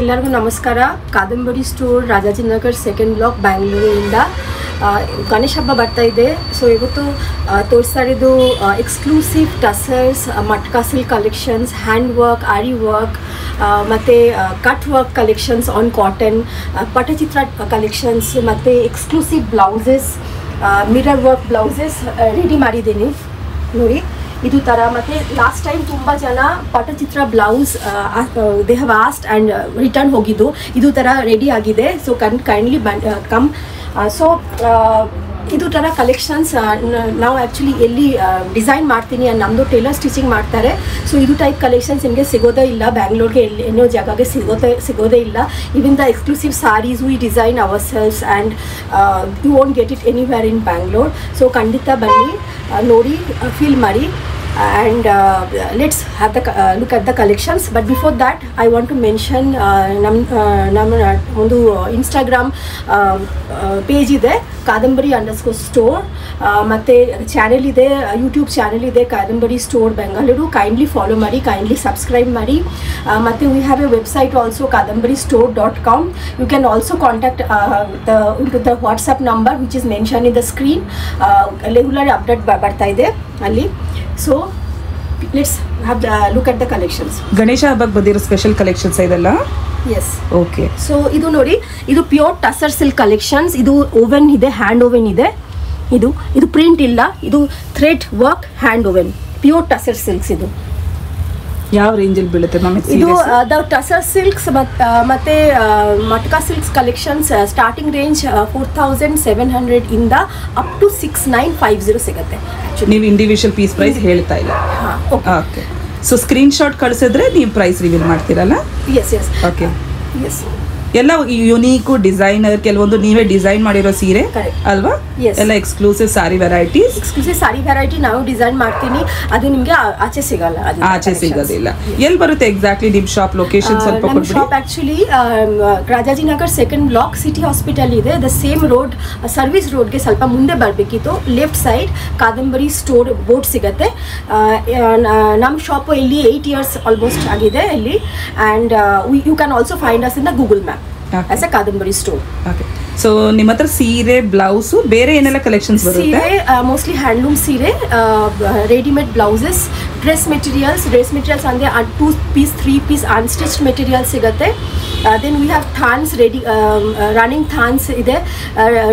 ಎಲ್ಲರಿಗೂ ನಮಸ್ಕಾರ. Kadambari store, Rajajinagar, second block, ಬ್ಯಾಂಗ್ಳೂರಿಂದ. ಗಣೇಶ ಹಬ್ಬ ಬರ್ತಾ ಇದೆ. ಸೊ ಇವತ್ತು ತೋರಿಸ್ತಾ ಇರೋದು exclusive tussars, matka silk collections, hand work, aari work ಮತ್ತು cut work collections on cotton, Pattachitra collections ಮತ್ತು exclusive blouses, mirror work blouses ready ಮಾಡಿದ್ದೀನಿ ನೋಡಿ. ಇದು ಥರ ಮತ್ತು ಲಾಸ್ಟ್ ಟೈಮ್ ತುಂಬ ಜನ Pattachitra blouse they have asked and return ಹೋಗಿದ್ದು. ಇದು ಥರ ರೆಡಿ ಆಗಿದೆ. So kindly come. ಸೊ ಇದು ಥರ ಕಲೆಕ್ಷನ್ಸ್ ನಾವು ಆ್ಯಕ್ಚುಲಿ ಎಲ್ಲಿ ಡಿಸೈನ್ ಮಾಡ್ತೀನಿ, ನಮ್ಮದು ಟೇಲರ್ ಸ್ಟಿಚಿಂಗ್ ಮಾಡ್ತಾರೆ. ಸೊ ಇದು ಟೈಪ್ ಕಲೆಕ್ಷನ್ಸ್ ನಿಮಗೆ ಸಿಗೋದೇ ಇಲ್ಲ ಬ್ಯಾಂಗ್ಳೂರ್ಗೆ, ಏನೋ ಜಾಗಗೆ ಸಿಗೋದೇ ಇಲ್ಲ. Even the exclusive saris we design ourselves and you won't get it anywhere in Bangalore. So ಖಂಡಿತ ಬನ್ನಿ, ನೋಡಿ, ಫೀಲ್ ಮಾಡಿ. And let's have the look at the collections. But before that I want to mention ನಮ್ಮ ಒಂದು Instagram page ಇದೆ, ಕಾದಂಬರಿ_store, ಮತ್ತು channel ಇದೆ, YouTube channel ಇದೆ, Kadambari store Bengaluru. Kindly follow ಮಾಡಿ, ಕೈಂಡ್ಲಿ ಸಬ್ಸ್ಕ್ರೈಬ್ ಮಾಡಿ. ಮತ್ತು we have a website also, kadanbaristore.com. You can also contact the WhatsApp number which is mentioned in the screen. Regular update ಬರ್ತಾ ಇದೆ ಅಲ್ಲಿ. So let's have look at the collections. Ganesha ಹಬ್ಬಕ್ಕೆ ಬಂದಿರೋ special collections ಇದೆಲ್ಲ. Yes, okay. So ಇದು ನೋಡಿ, ಇದು pure tussar silk collections. ಇದು ಓವೆನ್ ಇದೆ, ಹ್ಯಾಂಡ್ ಓವೆನ್ ಇದೆ. ಇದು ಪ್ರಿಂಟ್ ಇಲ್ಲ, ಇದು thread work hand oven, pure tussar silks. ಇದು ಯಾವ ರೇಂಜಲ್ಲಿ ಬೀಳುತ್ತೆ ಮ್ಯಾಮ್? ಇದು ದ ಟಸರ್ ಸಿಲ್ಕ್ಸ್ ಮತ್ತು ಮಟ್ಕಾ ಸಿಲ್ಕ್ಸ್ ಕಲೆಕ್ಷನ್ಸ್ ಸ್ಟಾರ್ಟಿಂಗ್ ರೇಂಜ್ 4700 ಇಂದ ಅಪ್ ಟು 6950 ಸಿಗುತ್ತೆ. ನೀವು ಇಂಡಿವಿಜುವಲ್ ಪೀಸ್ ಪ್ರೈಸ್ ಹೇಳ್ತಾ ಇಲ್ಲ. ಓಕೆ. ಸೊ ಸ್ಕ್ರೀನ್ ಶಾಟ್ ಕಳಿಸಿದ್ರೆ ನೀವು ಪ್ರೈಸ್ ರಿವೀಲ್ ಮಾಡ್ತೀರಲ್ಲ? Yes yes. ಓಕೆ. ಎಸ್. ಎಲ್ಲ ಯುನೀಕು ಡಿಸೈನರ್, ಕೆಲವೊಂದು ನೀವೇ ಡಿಸೈನ್ ಮಾಡಿರೋ ಸೀರೆ ಅಲ್ವಾ? ಎಲ್ಲ ಎಕ್ಸ್ಕ್ಲೂಸಿವ್ ಸಾರಿ ವೆರೈಟೀಸ್. ಎಕ್ಸ್ಕ್ಲೂಸಿವ್ ಸಾರಿ ವೆರೈಟಿ ನಾವು ಡಿಸೈನ್ ಮಾಡ್ತೀನಿ, ಅದು ನಿಮಗೆ ಆಚೆ ಸಿಗಲ್ಲ, ಆಚೆ ಸಿಗೋದಿಲ್ಲ. ಎಲ್ಲಿ ಬರುತ್ತೆ ಎಕ್ಸಾಕ್ಟ್ಲಿ ನಿಮ್ಮ ಶಾಪ್ ಲೊಕೇಶನ್? ಸ್ವಲ್ಪ ಕೊಡ್ಬಿಡಿ. Shop actually Rajajinagar second block, city hospital ಇದೆ. ದ ಸೇಮ್ ರೋಡ್, ಸರ್ವಿಸ್ ರೋಡ್ಗೆ ಸ್ವಲ್ಪ ಮುಂದೆ ಬರಬೇಕಿತ್ತು. Left side Kadambari store board ಸಿಗುತ್ತೆ. ನಮ್ಮ ಶಾಪು ಇಲ್ಲಿ 8 years ಆಲ್ಮೋಸ್ಟ್ ಆಗಿದೆ ಇಲ್ಲಿ. And you can also find us in the Google map as a Kadambari store. Okay. So ನಿಮ್ಮ ಹತ್ರ ಸೀರೆ, ಬ್ಲೌಸು, ಬೇರೆ ಏನೆಲ್ಲ ಕಲೆಕ್ಷನ್ಸ್ ಬರುತ್ತೆ? ಸೀರೆ ಮೋಸ್ಟ್ಲಿ ಹ್ಯಾಂಡ್ಲೂಮ್ ಸೀರೆ, ರೆಡಿಮೇಡ್ ಬ್ಲೌಸಸ್, ಡ್ರೆಸ್ ಮೆಟೀರಿಯಲ್ಸ್ ಅಂದರೆ 2 ಪೀಸ್ 3 ಪೀಸ್ ಅನ್ಸ್ಟಿಚ್ಡ್ ಮೆಟೀರಿಯಲ್ ಸಿಗುತ್ತೆ. ದೆನ್ ವಿ ಹ್ಯಾವ್ ಥಾನ್ಸ್, ರನ್ನಿಂಗ್ ಥಾನ್ಸ್ ಇದೆ,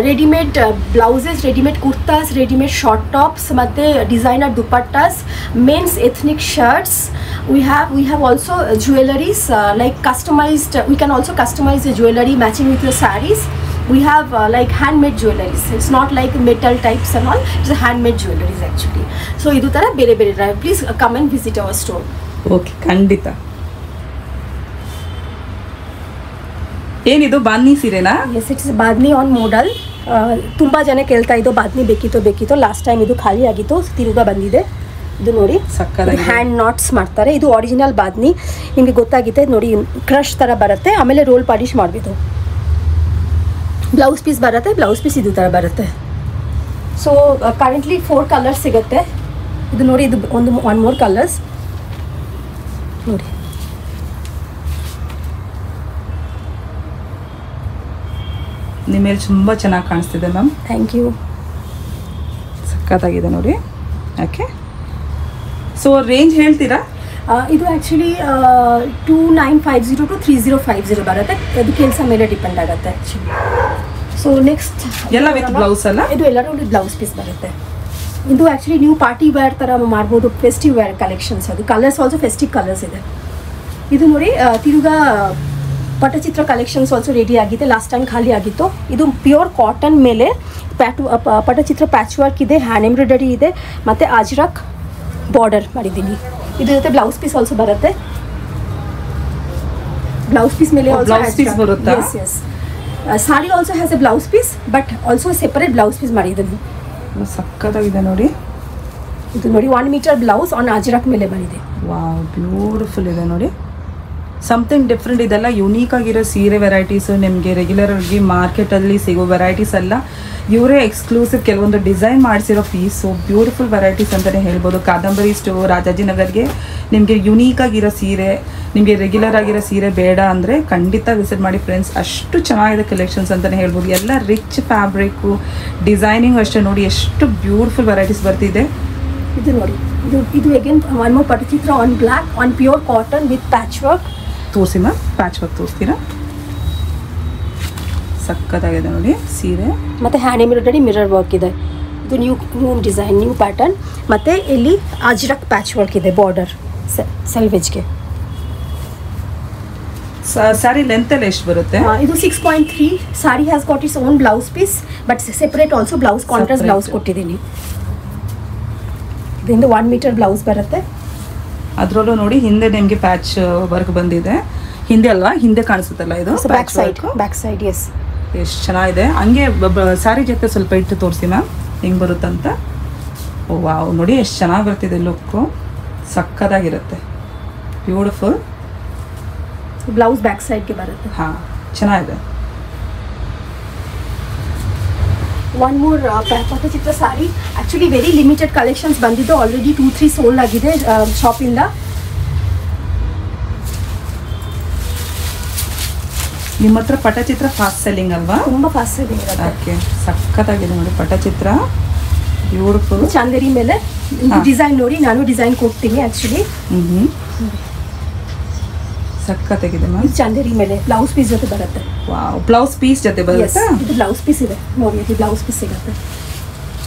readymade blouses, readymade kurtas, readymade short tops ಮತ್ತು designer dupattas, men's ethnic shirts. We have also jewelries like customized. We can also customize the jewelry matching with your sarees. We have like handmade jewelries. It's not like metal types and all. It's a handmade jewelries actually. So idu tara bere bere. Please come and visit our store. Okay, ಖಂಡಿತ. ಏನಿದು ಬಾದ್ನಿ ಸೀರೆನಾ? Yes, it is ಬಾದ್ನಿ on model. ತುಂಬ ಜನ ಕೇಳ್ತಾ ಇದ್ದು ಬಾದ್ನಿ ಬೇಕಿತ್ತು. Last time ಇದು ಖಾಲಿ ಆಗಿತ್ತು, ತಿರುಗಾ ಬಂದಿದೆ. ಇದು ನೋಡಿ, ಹ್ಯಾಂಡ್ ನಾಟ್ಸ್ ಮಾಡ್ತಾರೆ. ಇದು ಒರಿಜಿನಲ್ ಬಾದ್ನಿ, ನಿಮಗೆ ಗೊತ್ತಾಗಿದೆ ನೋಡಿ. ಕ್ರಶ್ ಥರ ಬರುತ್ತೆ, ಆಮೇಲೆ ರೋಲ್ ಪಾಲಿಶ್ ಮಾಡಬೇಕು. ಬ್ಲೌಸ್ ಪೀಸ್ ಬರುತ್ತೆ, ಬ್ಲೌಸ್ ಪೀಸ್ ಇದು ಥರ ಬರುತ್ತೆ. ಸೊ ಕರೆಂಟ್ಲಿ 4 ಕಲರ್ಸ್ ಸಿಗುತ್ತೆ. ಇದು ನೋಡಿ, ಇದು ಒನ್ ಮೋರ್ ಕಲರ್ಸ್ ನೋಡಿ. ನಿಮ್ಮ ಮೇಲೆ ತುಂಬ ಚೆನ್ನಾಗಿ ಕಾಣಿಸ್ತಿದೆ ಮ್ಯಾಮ್. Thank you. ಸಖತ್ತಾಗಿದೆ ನೋಡಿ. ಓಕೆ. ಸೊ ರೇಂಜ್ ಹೇಳ್ತೀರಾ? ಇದು ಆ್ಯಕ್ಚುಲಿ 2950 to 3050 ಬರುತ್ತೆ. ಅದು ಕೆಲಸ ಮೇಲೆ ಡಿಪೆಂಡ್ ಆಗುತ್ತೆ ಆ್ಯಕ್ಚುಲಿ. ಸೊ ನೆಕ್ಸ್ಟ್ ಎಲ್ಲ ವಿತ್ ಬ್ಲೌಸ್ ಅಲ್ಲ? ಇದು ಎಲ್ಲರೂ ಬ್ಲೌಸ್ ಪೀಸ್ ಬರುತ್ತೆ. ಇದು ಆ್ಯಕ್ಚುಲಿ ನೀವು ಪಾರ್ಟಿ ವೇರ್ ಥರ ಮಾಡ್ಬೋದು, ಫೆಸ್ಟಿವ್ ವೇರ್ ಕಲೆಕ್ಷನ್ಸ್. ಅದು ಕಲರ್ಸ್ ಆಲ್ಸೋ ಫೆಸ್ಟಿವ್ ಕಲರ್ಸ್ ಇದೆ. ಇದು ನೋಡಿ, ತಿರುಗಾ ಪಟಚಿತ್ರ ಕಲೆಕ್ಷನ್ಸ್ ಆಲ್ಸೋ ರೆಡಿ ಆಗಿದೆ. ಲಾಸ್ಟ್ ಟೈಮ್ ಖಾಲಿ ಆಗಿತ್ತು. ಇದು ಪ್ಯೂರ್ ಕಾಟನ್ ಮೇಲೆ ಪಟಚಿತ್ರ ಪ್ಯಾಚ್ ವರ್ಕ್ ಇದೆ, ಹ್ಯಾಂಡ್ ಎಂಬ್ರಾಯ್ಡರಿ ಇದೆ, ಮತ್ತು ಅಜ್ರಕ್ ಬಾರ್ಡರ್ ಮಾಡಿದ್ದೀನಿ. ಇದ್ರ ಜೊತೆ ಬ್ಲೌಸ್ ಪೀಸ್ ಆಲ್ಸೋ ಬರುತ್ತೆ. ಬ್ಲೌಸ್ ಪೀಸ್ ಮೇಲೆ ಬ್ಲೌಸ್ ಪೀಸ್ ಬರುತ್ತೆ. Yes. Sari also has a blouse piece, but also separate blouse piece ಮಾಡಿದ್ದೀನಿ. ಸಕ್ಕತ್ತಾಗಿದೆ ನೋಡಿ. ಇದು ನೋಡಿ 1 ಮೀಟರ್ ಬ್ಲೌಸ್ ಆನ್ ಅಜ್ರಕ್ ಮೇಲೆ ಬಂದಿದೆ. ವಾವ್, ಬ್ಯೂಟಿಫುಲ್ ಇದೆ ನೋಡಿ. Something different. ಇದೆಲ್ಲ ಯುನೀಕ್ ಆಗಿರೋ ಸೀರೆ ವೆರೈಟೀಸು. ನಿಮಗೆ ರೆಗ್ಯುಲರ್ ಆಗಿ ಮಾರ್ಕೆಟಲ್ಲಿ ಸಿಗೋ ವೆರೈಟೀಸ್ ಎಲ್ಲ ಇವರೇ ಎಕ್ಸ್ಕ್ಲೂಸಿವ್ ಕೆಲವೊಂದು ಡಿಸೈನ್ ಮಾಡಿಸಿರೋ ಪೀಸು. ಬ್ಯೂಟಿಫುಲ್ ವೆರೈಟೀಸ್ ಅಂತಲೇ ಹೇಳ್ಬೋದು. ಕಾದಂಬರಿ ಸ್ಟೋರ್ ರಾಜಾಜಿನಗರ್ಗೆ ನಿಮಗೆ ಯುನೀಕ್ ಆಗಿರೋ ಸೀರೆ, ನಿಮಗೆ ರೆಗ್ಯುಲರ್ ಆಗಿರೋ ಸೀರೆ ಬೇಡ ಅಂದರೆ ಖಂಡಿತ ವಿಸಿಟ್ ಮಾಡಿ ಫ್ರೆಂಡ್ಸ್. ಅಷ್ಟು ಚೆನ್ನಾಗಿದೆ ಕಲೆಕ್ಷನ್ಸ್ ಅಂತಲೇ ಹೇಳ್ಬೋದು. ಎಲ್ಲ ರಿಚ್ ಫ್ಯಾಬ್ರಿಕ್ಕು, ಡಿಸೈನಿಂಗ್ ಅಷ್ಟೇ. ನೋಡಿ ಎಷ್ಟು ಬ್ಯೂಟಿಫುಲ್ ವೆರೈಟೀಸ್ ಬರ್ತಿದೆ. ಇದು ನೋಡಿ, ಇದು again one more Pattachitra on black on pure cotton with patch work. ತೋರಿಸಿ ಮ್ಯಾಮ್, ಪ್ಯಾಚ್ ವರ್ಕ್ ತೋರಿಸ್ತೀರಾ? ಸಕ್ಕತ್ತಾಗಿದೆ ನೋಡಿ ಸೀರೆ. ಮತ್ತು ಹ್ಯಾಂಡ್ ಎಂಬ್ರಾಯ್ಡರಿ ಮಿರರ್ ವರ್ಕ್ ಇದೆ. ಇದು ನ್ಯೂ ಡಿಸೈನ್, ನ್ಯೂ ಪ್ಯಾಟರ್ನ್. ಮತ್ತು ಇಲ್ಲಿ ಅಜ್ರಕ್ ಪ್ಯಾಚ್ ವರ್ಕ್ ಇದೆ ಬಾರ್ಡರ್ ಸೆಲ್ವೇಜ್ಗೆ. ಸ್ಯಾರಿ ಲೆಂತ್ ಎಲ್ಲ ಎಷ್ಟು ಬರುತ್ತೆ? ಇದು 6.3. Sari has got its own blouse piece, but separate also blouse, contrast blouse ಕೊಟ್ಟಿದ್ದೀನಿ. ಇದರಿಂದ 1 ಮೀಟರ್ ಬ್ಲೌಸ್ ಬರುತ್ತೆ. ಅದರಲ್ಲೂ ನೋಡಿ ಹಿಂದೆ ನಿಮಗೆ ಪ್ಯಾಚ್ ವರ್ಕ್ ಬಂದಿದೆ. ಹಿಂದೆ ಅಲ್ವಾ, ಹಿಂದೆ ಕಾಣಿಸುತ್ತಲ್ಲ ಇದು ಬ್ಯಾಕ್ ಸೈಡ್. ಎಸ್, ಎಷ್ಟು ಚೆನ್ನಾಗಿದೆ. ಹಂಗೆ ಸ್ಯಾರಿ ಜೊತೆ ಸ್ವಲ್ಪ ಇಟ್ಟು ತೋರಿಸಿ ಮ್ಯಾಮ್ ಹೆಂಗೆ ಬರುತ್ತಂತ. ಓ ವಾವ್, ನೋಡಿ ಎಷ್ಟು ಚೆನ್ನಾಗಿ ಬರ್ತಿದೆ ಲುಕ್ಕು. ಸಕ್ಕತ್ತಾಗಿರುತ್ತೆ, ಬ್ಯೂಟಿಫುಲ್. ಬ್ಲೌಸ್ ಬ್ಯಾಕ್ ಸೈಡ್ಗೆ ಬರುತ್ತೆ. ಹಾಂ, ಚೆನ್ನಾಗಿದೆ. ಒನ್ ಮೋರ್ ಪಟಚಿತ್ರ ಸಾರಿ. ಆ್ಯಕ್ಚುಲಿ ವೆರಿ ಲಿಮಿಟೆಡ್ ಕಲೆಕ್ಷನ್ಸ್ ಬಂದಿದ್ದು. ಆಲ್ರೆಡಿ 2-3 ಸೋಲ್ಡ್ ಆಗಿದೆ ಶಾಪಿಂದ. ನಿಮ್ಮ ಹತ್ರ ಪಟಚಿತ್ರ ಫಾಸ್ಟ್ ಸೆಲ್ಲಿಂಗ್ ಅಲ್ವಾ? ತುಂಬ ಫಾಸ್ಟ್ ಸೆಲ್ಲಿಂಗ್ ಇರುತ್ತೆ. ಓಕೆ, ಸಕ್ಕತ್ತಾಗಿದೆ ನೋಡಿ ಪಟಚಿತ್ರ, ಬ್ಯೂಟಿಫುಲ್. ಚಾಂದೇರಿ ಮೇಲೆ ಡಿಸೈನ್ ನೋಡಿ, ನಾನು ಡಿಸೈನ್ ಕೊಡ್ತೀನಿ ಆ್ಯಕ್ಚುಲಿ. ಸಕ್ಕತ್ತಾಗಿದೆ ಮ್ಯಾಮ್. ಚಾಂದೇರಿ ಮೇಲೆ ಬ್ಲೌಸ್ ಪೀಸ್ ಜೊತೆ ಬರುತ್ತೆ. ವಾವ್, ಬ್ಲೌಸ್ ಪೀಸ್ ಜೊತೆ ಬರುತ್ತೆ. ಇದು ಬ್ಲೌಸ್ ಪೀಸ್ ಇದೆ ನೋಡಿ, ಇದು ಬ್ಲೌಸ್ ಪೀಸ್ ಸಿಗುತ್ತೆ.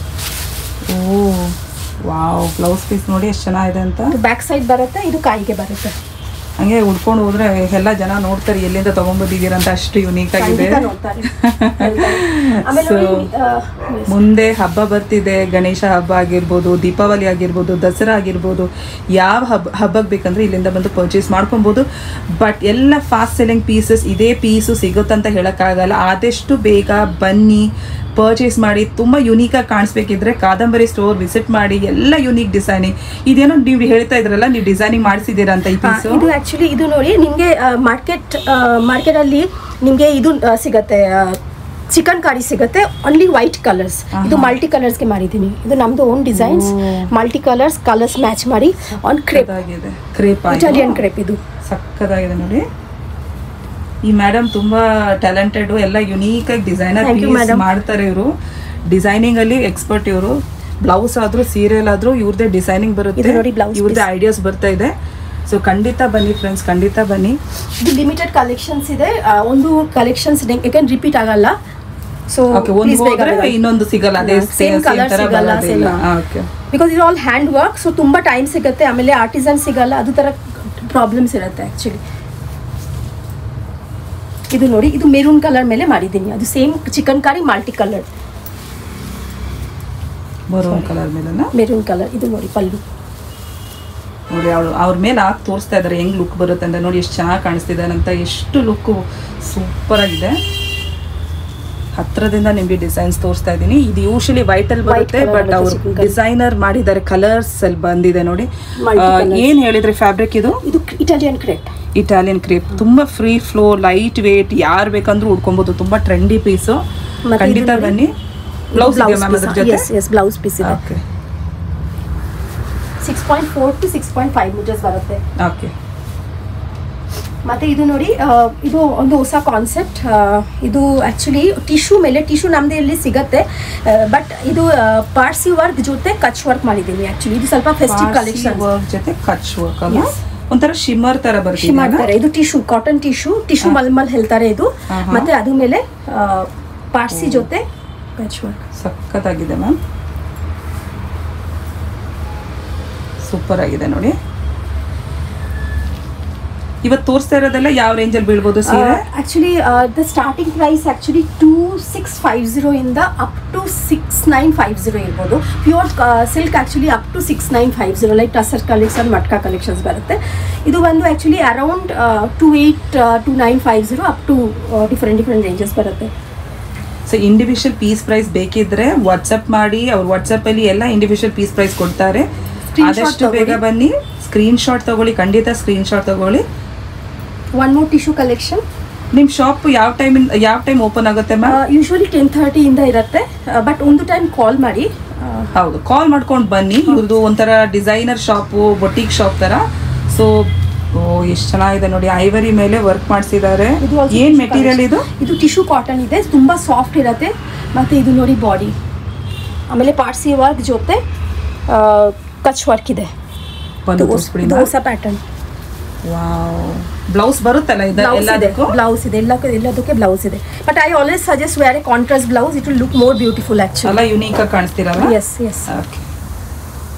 ಓ ವಾವ್, ಬ್ಲೌಸ್ ಪೀಸ್ ನೋಡಿ ಎಷ್ಟು ಚೆನ್ನಾಗಿದೆ ಅಂತ. ಬ್ಯಾಕ್ ಸೈಡ್ ಬರುತ್ತೆ, ಇದು ಕೈಗೆ ಬರುತ್ತೆ. ಹಂಗೆ ಉಡ್ಕೊಂಡು ಹೋದ್ರೆ ಎಲ್ಲ ಜನ ನೋಡ್ತಾರೆ ಎಲ್ಲಿಂದ ತಗೊಂಡ್ಬಂದಿದ್ದೀರಾ ಅಂತ, ಅಷ್ಟು ಯುನೀಕ್ ಆಗಿದೆ. ಮುಂದೆ ಹಬ್ಬ ಬರ್ತಿದೆ, ಗಣೇಶ ಹಬ್ಬ ಆಗಿರ್ಬೋದು, ದೀಪಾವಳಿ ಆಗಿರ್ಬೋದು, ದಸರಾ ಆಗಿರ್ಬೋದು, ಯಾವ ಹಬ್ಬಕ್ಕೆ ಬೇಕಂದ್ರೆ ಇಲ್ಲಿಂದ ಬಂದು ಪರ್ಚೇಸ್ ಮಾಡ್ಕೊಬೋದು. ಬಟ್ ಎಲ್ಲ ಫಾಸ್ಟ್ ಸೆಲ್ಲಿಂಗ್ ಪೀಸಸ್, ಇದೇ ಪೀಸು ಸಿಗುತ್ತಂತ ಹೇಳೋಕ್ಕಾಗಲ್ಲ. ಆದಷ್ಟು ಬೇಗ ಬನ್ನಿ, ಪರ್ಚೇಸ್ ಮಾಡಿ. ತುಂಬ ಯುನೀಕಾಗಿ ಕಾಣಿಸ್ಬೇಕಿದ್ರೆ ಕಾದಂಬರಿ ಸ್ಟೋರ್ ವಿಸಿಟ್ ಮಾಡಿ. ಎಲ್ಲ ಯುನೀಕ್ ಡಿಸೈನಿಂಗ್. ಇದೇನೋ ನೀವು ಹೇಳ್ತಾ ಇದ್ರಲ್ಲ, ನೀವು ಡಿಸೈನಿಂಗ್ ಮಾಡಿಸಿದ್ದೀರಾ ಅಂತ ಈ ಪೀಸು. ಇದು ಆ್ಯಕ್ಚುಲಿ ಇದು ನೋಡಿ, ನಿಮಗೆ ಮಾರ್ಕೆಟಲ್ಲಿ ನಿಮಗೆ ಇದು ಸಿಗುತ್ತೆ, ಚಿಕನ್ ಕಾರಿ ಸಿಗುತ್ತೆ, ಓನ್ಲಿ ವೈಟ್ ಕಲರ್ಸ್. ಇದು ಮಲ್ಟಿ ಕಲರ್ಸ್ಗೆ ಮಾಡಿದ್ದೀನಿ. ಇದು ನಮ್ಮದು own designs, multi colours match ಮಾಡಿ ಆನ್ ಕ್ರೇಪ್ ಆಗಿದೆ. Crepe, Italian crepe. ಇದು ಸಕ್ಕತ್ತಾಗಿದೆ ನೋಡಿ. ಈ ಮೇಡಮ್ ತುಂಬಾ ಟ್ಯಾಲೆಂಟೆಡ್, ಎಲ್ಲ ಯುನೀಕ್ ಆಗಿ ಡಿಸೈನರ್ ಮಾಡ್ತಾರೆ ಇವರು. ಡಿಸೈನಿಂಗ್ ಅಲ್ಲಿ ಎಕ್ಸ್ಪರ್ಟ್ ಇವರು. ಬ್ಲೌಸ್ ಆದ್ರೂ ಸೀರಿಯಲ್ ಆದ್ರೂ ಇವ್ರದೇ ಡಿಸೈನಿಂಗ್ ಬರುತ್ತೆ, ಇವ್ರದೇ ಐಡಿಯಾಸ್ ಬರ್ತಾ ಇದೆ. ಸೊ ಖಂಡಿತ ಬನ್ನಿ ಫ್ರೆಂಡ್ಸ್, ಖಂಡಿತ ಬನ್ನಿ. ಇದು ಲಿಮಿಟೆಡ್ ಕಲೆಕ್ಷನ್ಸ್ ಇದೆ. ಒಂದು ಕಲೆಕ್ಷನ್ಸ್ ಯಾಕೆಂದ್ರೆ ರಿಪೀಟ್ ಆಗಲ್ಲ. ಸೊ ಇನ್ನೊಂದು ಸಿಗಲ್ಲ, ಅದೇ ಸೇಮ್ ಕಲರ್ ಸಿಗಲ್ಲ, ಬಿಕಾಸ್ ಇದು ಆಲ್ ಹ್ಯಾಂಡ್ ವರ್ಕ್. ಸೊ ತುಂಬಾ ಟೈಮ್ ಸಿಗುತ್ತೆ, ಆಮೇಲೆ ಆರ್ಟಿಸನ್ ಸಿಗಲ್ಲ, ಅದು ತರ ಪ್ರಾಬ್ಲಮ್ಸ್ ಇರುತ್ತೆ ಆಕ್ಚುಲಿ. ಇದು ನೋಡಿ, ಇದು ಮೆರೂನ್ ಕಲರ್ ಮೇಲೆ ಮಾಡಿದ್ದೀನಿ. ಅದು ಸೇಮ್ ಚಿಕನ್ ಕಾರಿ ಮಲ್ಟಿ ಕಲರ್. Maroon colour. ಇದು ನೋಡಿ ಪಲ್ಲು ನೋಡಿ, ಅವ್ರ ಮೇಲೆ ಹಾಕಿ ತೋರಿಸ್ತಾ ಇದ್ದಾರೆ ಹೆಂಗ್ ಲುಕ್ ಬರುತ್ತೆ ಅಂತ. ನೋಡಿ ಎಷ್ಟು ಚೆನ್ನಾಗಿ ಕಾಣಿಸ್ತಿದೆ ಅಂತ, ಎಷ್ಟು ಲುಕ್ಕು ಸೂಪರ್ ಆಗಿದೆ. ಹತ್ರದಿಂದ ನಿಮಗೆ ಡಿಸೈನ್ಸ್ ತೋರಿಸ್ತಾ ಇದ್ದೀನಿ. ಇದು ಯೂಶಲಿ ವೈಟ್ ಅಲ್ಲಿ ಬರುತ್ತೆ, ಬಟ್ ಅವರು ಡಿಸೈನರ್ ಮಾಡಿದ್ದಾರೆ, ಕಲರ್ಸ್ ಅಲ್ಲಿ ಬಂದಿದೆ ನೋಡಿ. ಏನ್ ಹೇಳಿದ್ರಿ ಫ್ಯಾಬ್ರಿಕ್ ಇದು? ಇದು ಇಟಾಲಿಯನ್ ಕ್ರೇಪ್. ಇಟಾಲಿಯನ್ ಕ್ರೇಪ್ ತುಂಬಾ ಫ್ರೀ ಫ್ಲೋ, ಲೈಟ್ ವೇಟ್, ಯಾರು ಬೇಕಂದ್ರೂ ಉಡ್ಕೊಬಹುದು. ತುಂಬಾ ಟ್ರೆಂಡಿ ಪೀಸು. ಖಂಡಿತ ಬನ್ನಿ. ಬ್ಲೌಸ್ ಇದೆ ಮ್ಯಾಮ್ ಅದ್ರ ಜೊತೆ? ಎಸ್, ಬ್ಲೌಸ್ ಪೀಸ್ ಇದೆ. ಓಕೆ, 6.4 to 6.5 ಮೀಟರ್ಸ್ ಬರುತ್ತೆ. ಓಕೆ. ಮತ್ತೆ ಇದು ನೋಡಿ, ಇದು ಒಂದು ಹೊಸ ಕಾನ್ಸೆಪ್ಟ್. ಇದು ಆ್ಯಕ್ಚುಲಿ ಟಿಶ್ಯೂ ಮೇಲೆ, ಟಿಶ್ಯೂ ನಮ್ಮದೇ ಇಲ್ಲಿ ಸಿಗುತ್ತೆ, ಬಟ್ ಇದು ಪಾರ್ಸಿ ವರ್ಕ್ ಜೊತೆ ಕಚ್ ವರ್ಕ್ ಮಾಡಿದ್ದೀನಿ. ಆ್ಯಕ್ಚುಲಿ ಇದು ಸ್ವಲ್ಪ ಫೆಸ್ಟಿವ್ ಕಲೆಕ್ಷನ್ ಜೊತೆ ಕಚ್ ವರ್ಕ್ ಅಲ್ಲ, ಒಂಥರ ಶಿಮ್ಮರ್ ತರ ಬರ್ತಿದೆ. ಶಿಮ್ಮರ್ ತರ. ಇದು ಟಿಶ್ಯೂ, ಕಾಟನ್ ಟಿಶ್ಯೂ ಮಲ್ಮಲ್ ಹೇಳ್ತಾರೆ ಇದು. ಮತ್ತೆ ಅದು ಮೇಲೆ ಪಾರ್ಸಿ ಜೊತೆ ಕಚ್ ವರ್ಕ್. ಸಕ್ಕತ್ತಾಗಿದೆ ಮ್ಯಾಮ್, ಸೂಪರ್ ಆಗಿದೆ ನೋಡಿ. ಇವತ್ತು ತೋರಿಸ್ತಾ ಇರೋದೆಲ್ಲ ಯಾವ ರೇಂಜಲ್ಲಿ ಬೀಳ್ಬೋದು ಸೀರೆ? Actually the starting price actually 2650 ಇಂದ ಅಪ್ ಟು 6950 ಇರ್ಬೋದು. Pure silk actually up to 6950, like tussar collection, matka collections ಬರುತ್ತೆ. ಇದು ಬಂದು actually around 282950 up to different ranges ಬರುತ್ತೆ. ಸೊ ಇಂಡಿವಿಜುವಲ್ ಪೀಸ್ ಪ್ರೈಸ್ ಬೇಕಿದ್ರೆ ವಾಟ್ಸಪ್ ಮಾಡಿ, ಅವ್ರು ವಾಟ್ಸಪ್ಪಲ್ಲಿ ಎಲ್ಲ ಇಂಡಿವಿಜುವಲ್ ಪೀಸ್ ಪ್ರೈಸ್ ಕೊಡ್ತಾರೆ. ಆದಷ್ಟು ಬೇಗ ಬನ್ನಿ, ಸ್ಕ್ರೀನ್ ಶಾಟ್ ತಗೊಳ್ಳಿ, ಖಂಡಿತ ಸ್ಕ್ರೀನ್ ಶಾಟ್ ತಗೊಳ್ಳಿ. One more tissue collection. ನಿಮ್ಮ ಶಾಪ್ ಯಾವ ಟೈಮ್ ಓಪನ್ ಆಗುತ್ತೆ ಮ್ಯಾಮ್? ಯೂಶ್ವಲಿ 10:30 ಇಂದ ಇರುತ್ತೆ, ಬಟ್ ಒಂದು ಟೈಮ್ ಕಾಲ್ ಮಾಡಿ. ಹೌದು, ಕಾಲ್ ಮಾಡ್ಕೊಂಡು ಬನ್ನಿ. ಇವ್ರದ್ದು ಒಂಥರ ಡಿಸೈನರ್ ಶಾಪು, ಬೊಟಿಕ್ ಶಾಪ್ ಥರ. ಸೊ ಎಷ್ಟು ಚೆನ್ನಾಗಿದೆ ನೋಡಿ, ಐವರಿ ಮೇಲೆ ವರ್ಕ್ ಮಾಡಿಸಿದ್ದಾರೆ. ಏನು ಮೆಟೀರಿಯಲ್ ಇದು? ಇದು ಟಿಶ್ಯೂ ಕಾಟನ್ ಇದೆ, ತುಂಬ ಸಾಫ್ಟ್ ಇರುತ್ತೆ. ಮತ್ತು ಇದು ನೋಡಿ ಬಾಡಿ, ಆಮೇಲೆ ಪಾರ್ಸಿ ವರ್ಕ್ ಜೊತೆ ಕಚ್ ವರ್ಕ್ ಇದೆ. ಹೊಸ ಪ್ಯಾಟರ್ನ್. ವಾವ್, ಬ್ಲೌಸ್ ಬರುತ್ತಲ್ಲ ಇದು? ಬ್ಲೌಸ್ ಇದೆ, ಎಲ್ಲದಕ್ಕೆ ಬ್ಲೌಸ್ ಇದೆ. But I always suggest wear a contrast blouse, it will look more beautiful actually. ಅಲ್ಲ, ಯೂನಿಕ್ ಆಗಿ ಕಾಣಿಸ್ತಿರಲ್ಲ? Yes yes.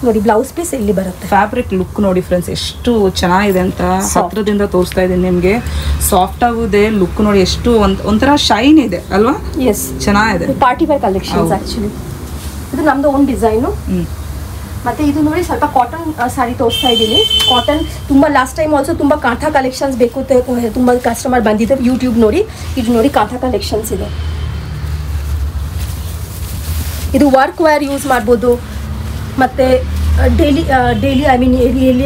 ನೋಡಿ ಬ್ಲೌಸ್ ಪೀಸ್ ಇಲ್ಲಿ ಬರುತ್ತೆ. ಫ್ಯಾಬ್ರಿಕ್ ಲುಕ್ ನೋಡಿ ಫ್ರೆಂಡ್ಸ್, ಎಷ್ಟು ಚೆನ್ನಾಗಿದೆ ಅಂತ ಹತ್ರದಿಂದ ತೋರಿಸ್ತಾ ಇದ್ದೀನಿ ನಿಮಗೆ. ಸಾಫ್ಟ್ ಆಗಿದೆ, ಲುಕ್ ನೋಡಿ ಎಷ್ಟು ಒಂಥರ ಶೈನ್ ಇದೆ ಅಲ್ವಾ? ಎಸ್, ಚೆನ್ನಾಗಿದೆ. Party wear collections actually. ಇದು ನಮ್ದು ಓನ್ ಡಿಸೈನು. ಮತ್ತೆ ಇದು ನೋಡಿ ಸ್ವಲ್ಪ ಕಾಟನ್ ಸಾರಿ ತೋರಿಸ್ತಾ ಇದ್ದೀನಿ. ಕಾಟನ್ ತುಂಬ ಲಾಸ್ಟ್ ಟೈಮ್ ಆಲ್ಸೋ ತುಂಬ ಕಾಂಥಾ ಕಲೆಕ್ಷನ್ಸ್ ಬೇಕು ತುಂಬ ಕಸ್ಟಮರ್ ಬಂದಿದೆ ಯೂಟ್ಯೂಬ್ ನೋಡಿ. ಇದು ನೋಡಿ ಕಾಂಥಾ ಕಲೆಕ್ಷನ್ಸ್ ಇದೆ. ಇದು ವರ್ಕ್ ವೇರ್ ಯೂಸ್ ಮಾಡ್ಬೋದು. ಮತ್ತು ಡೈಲಿ ಐ ಮೀನ್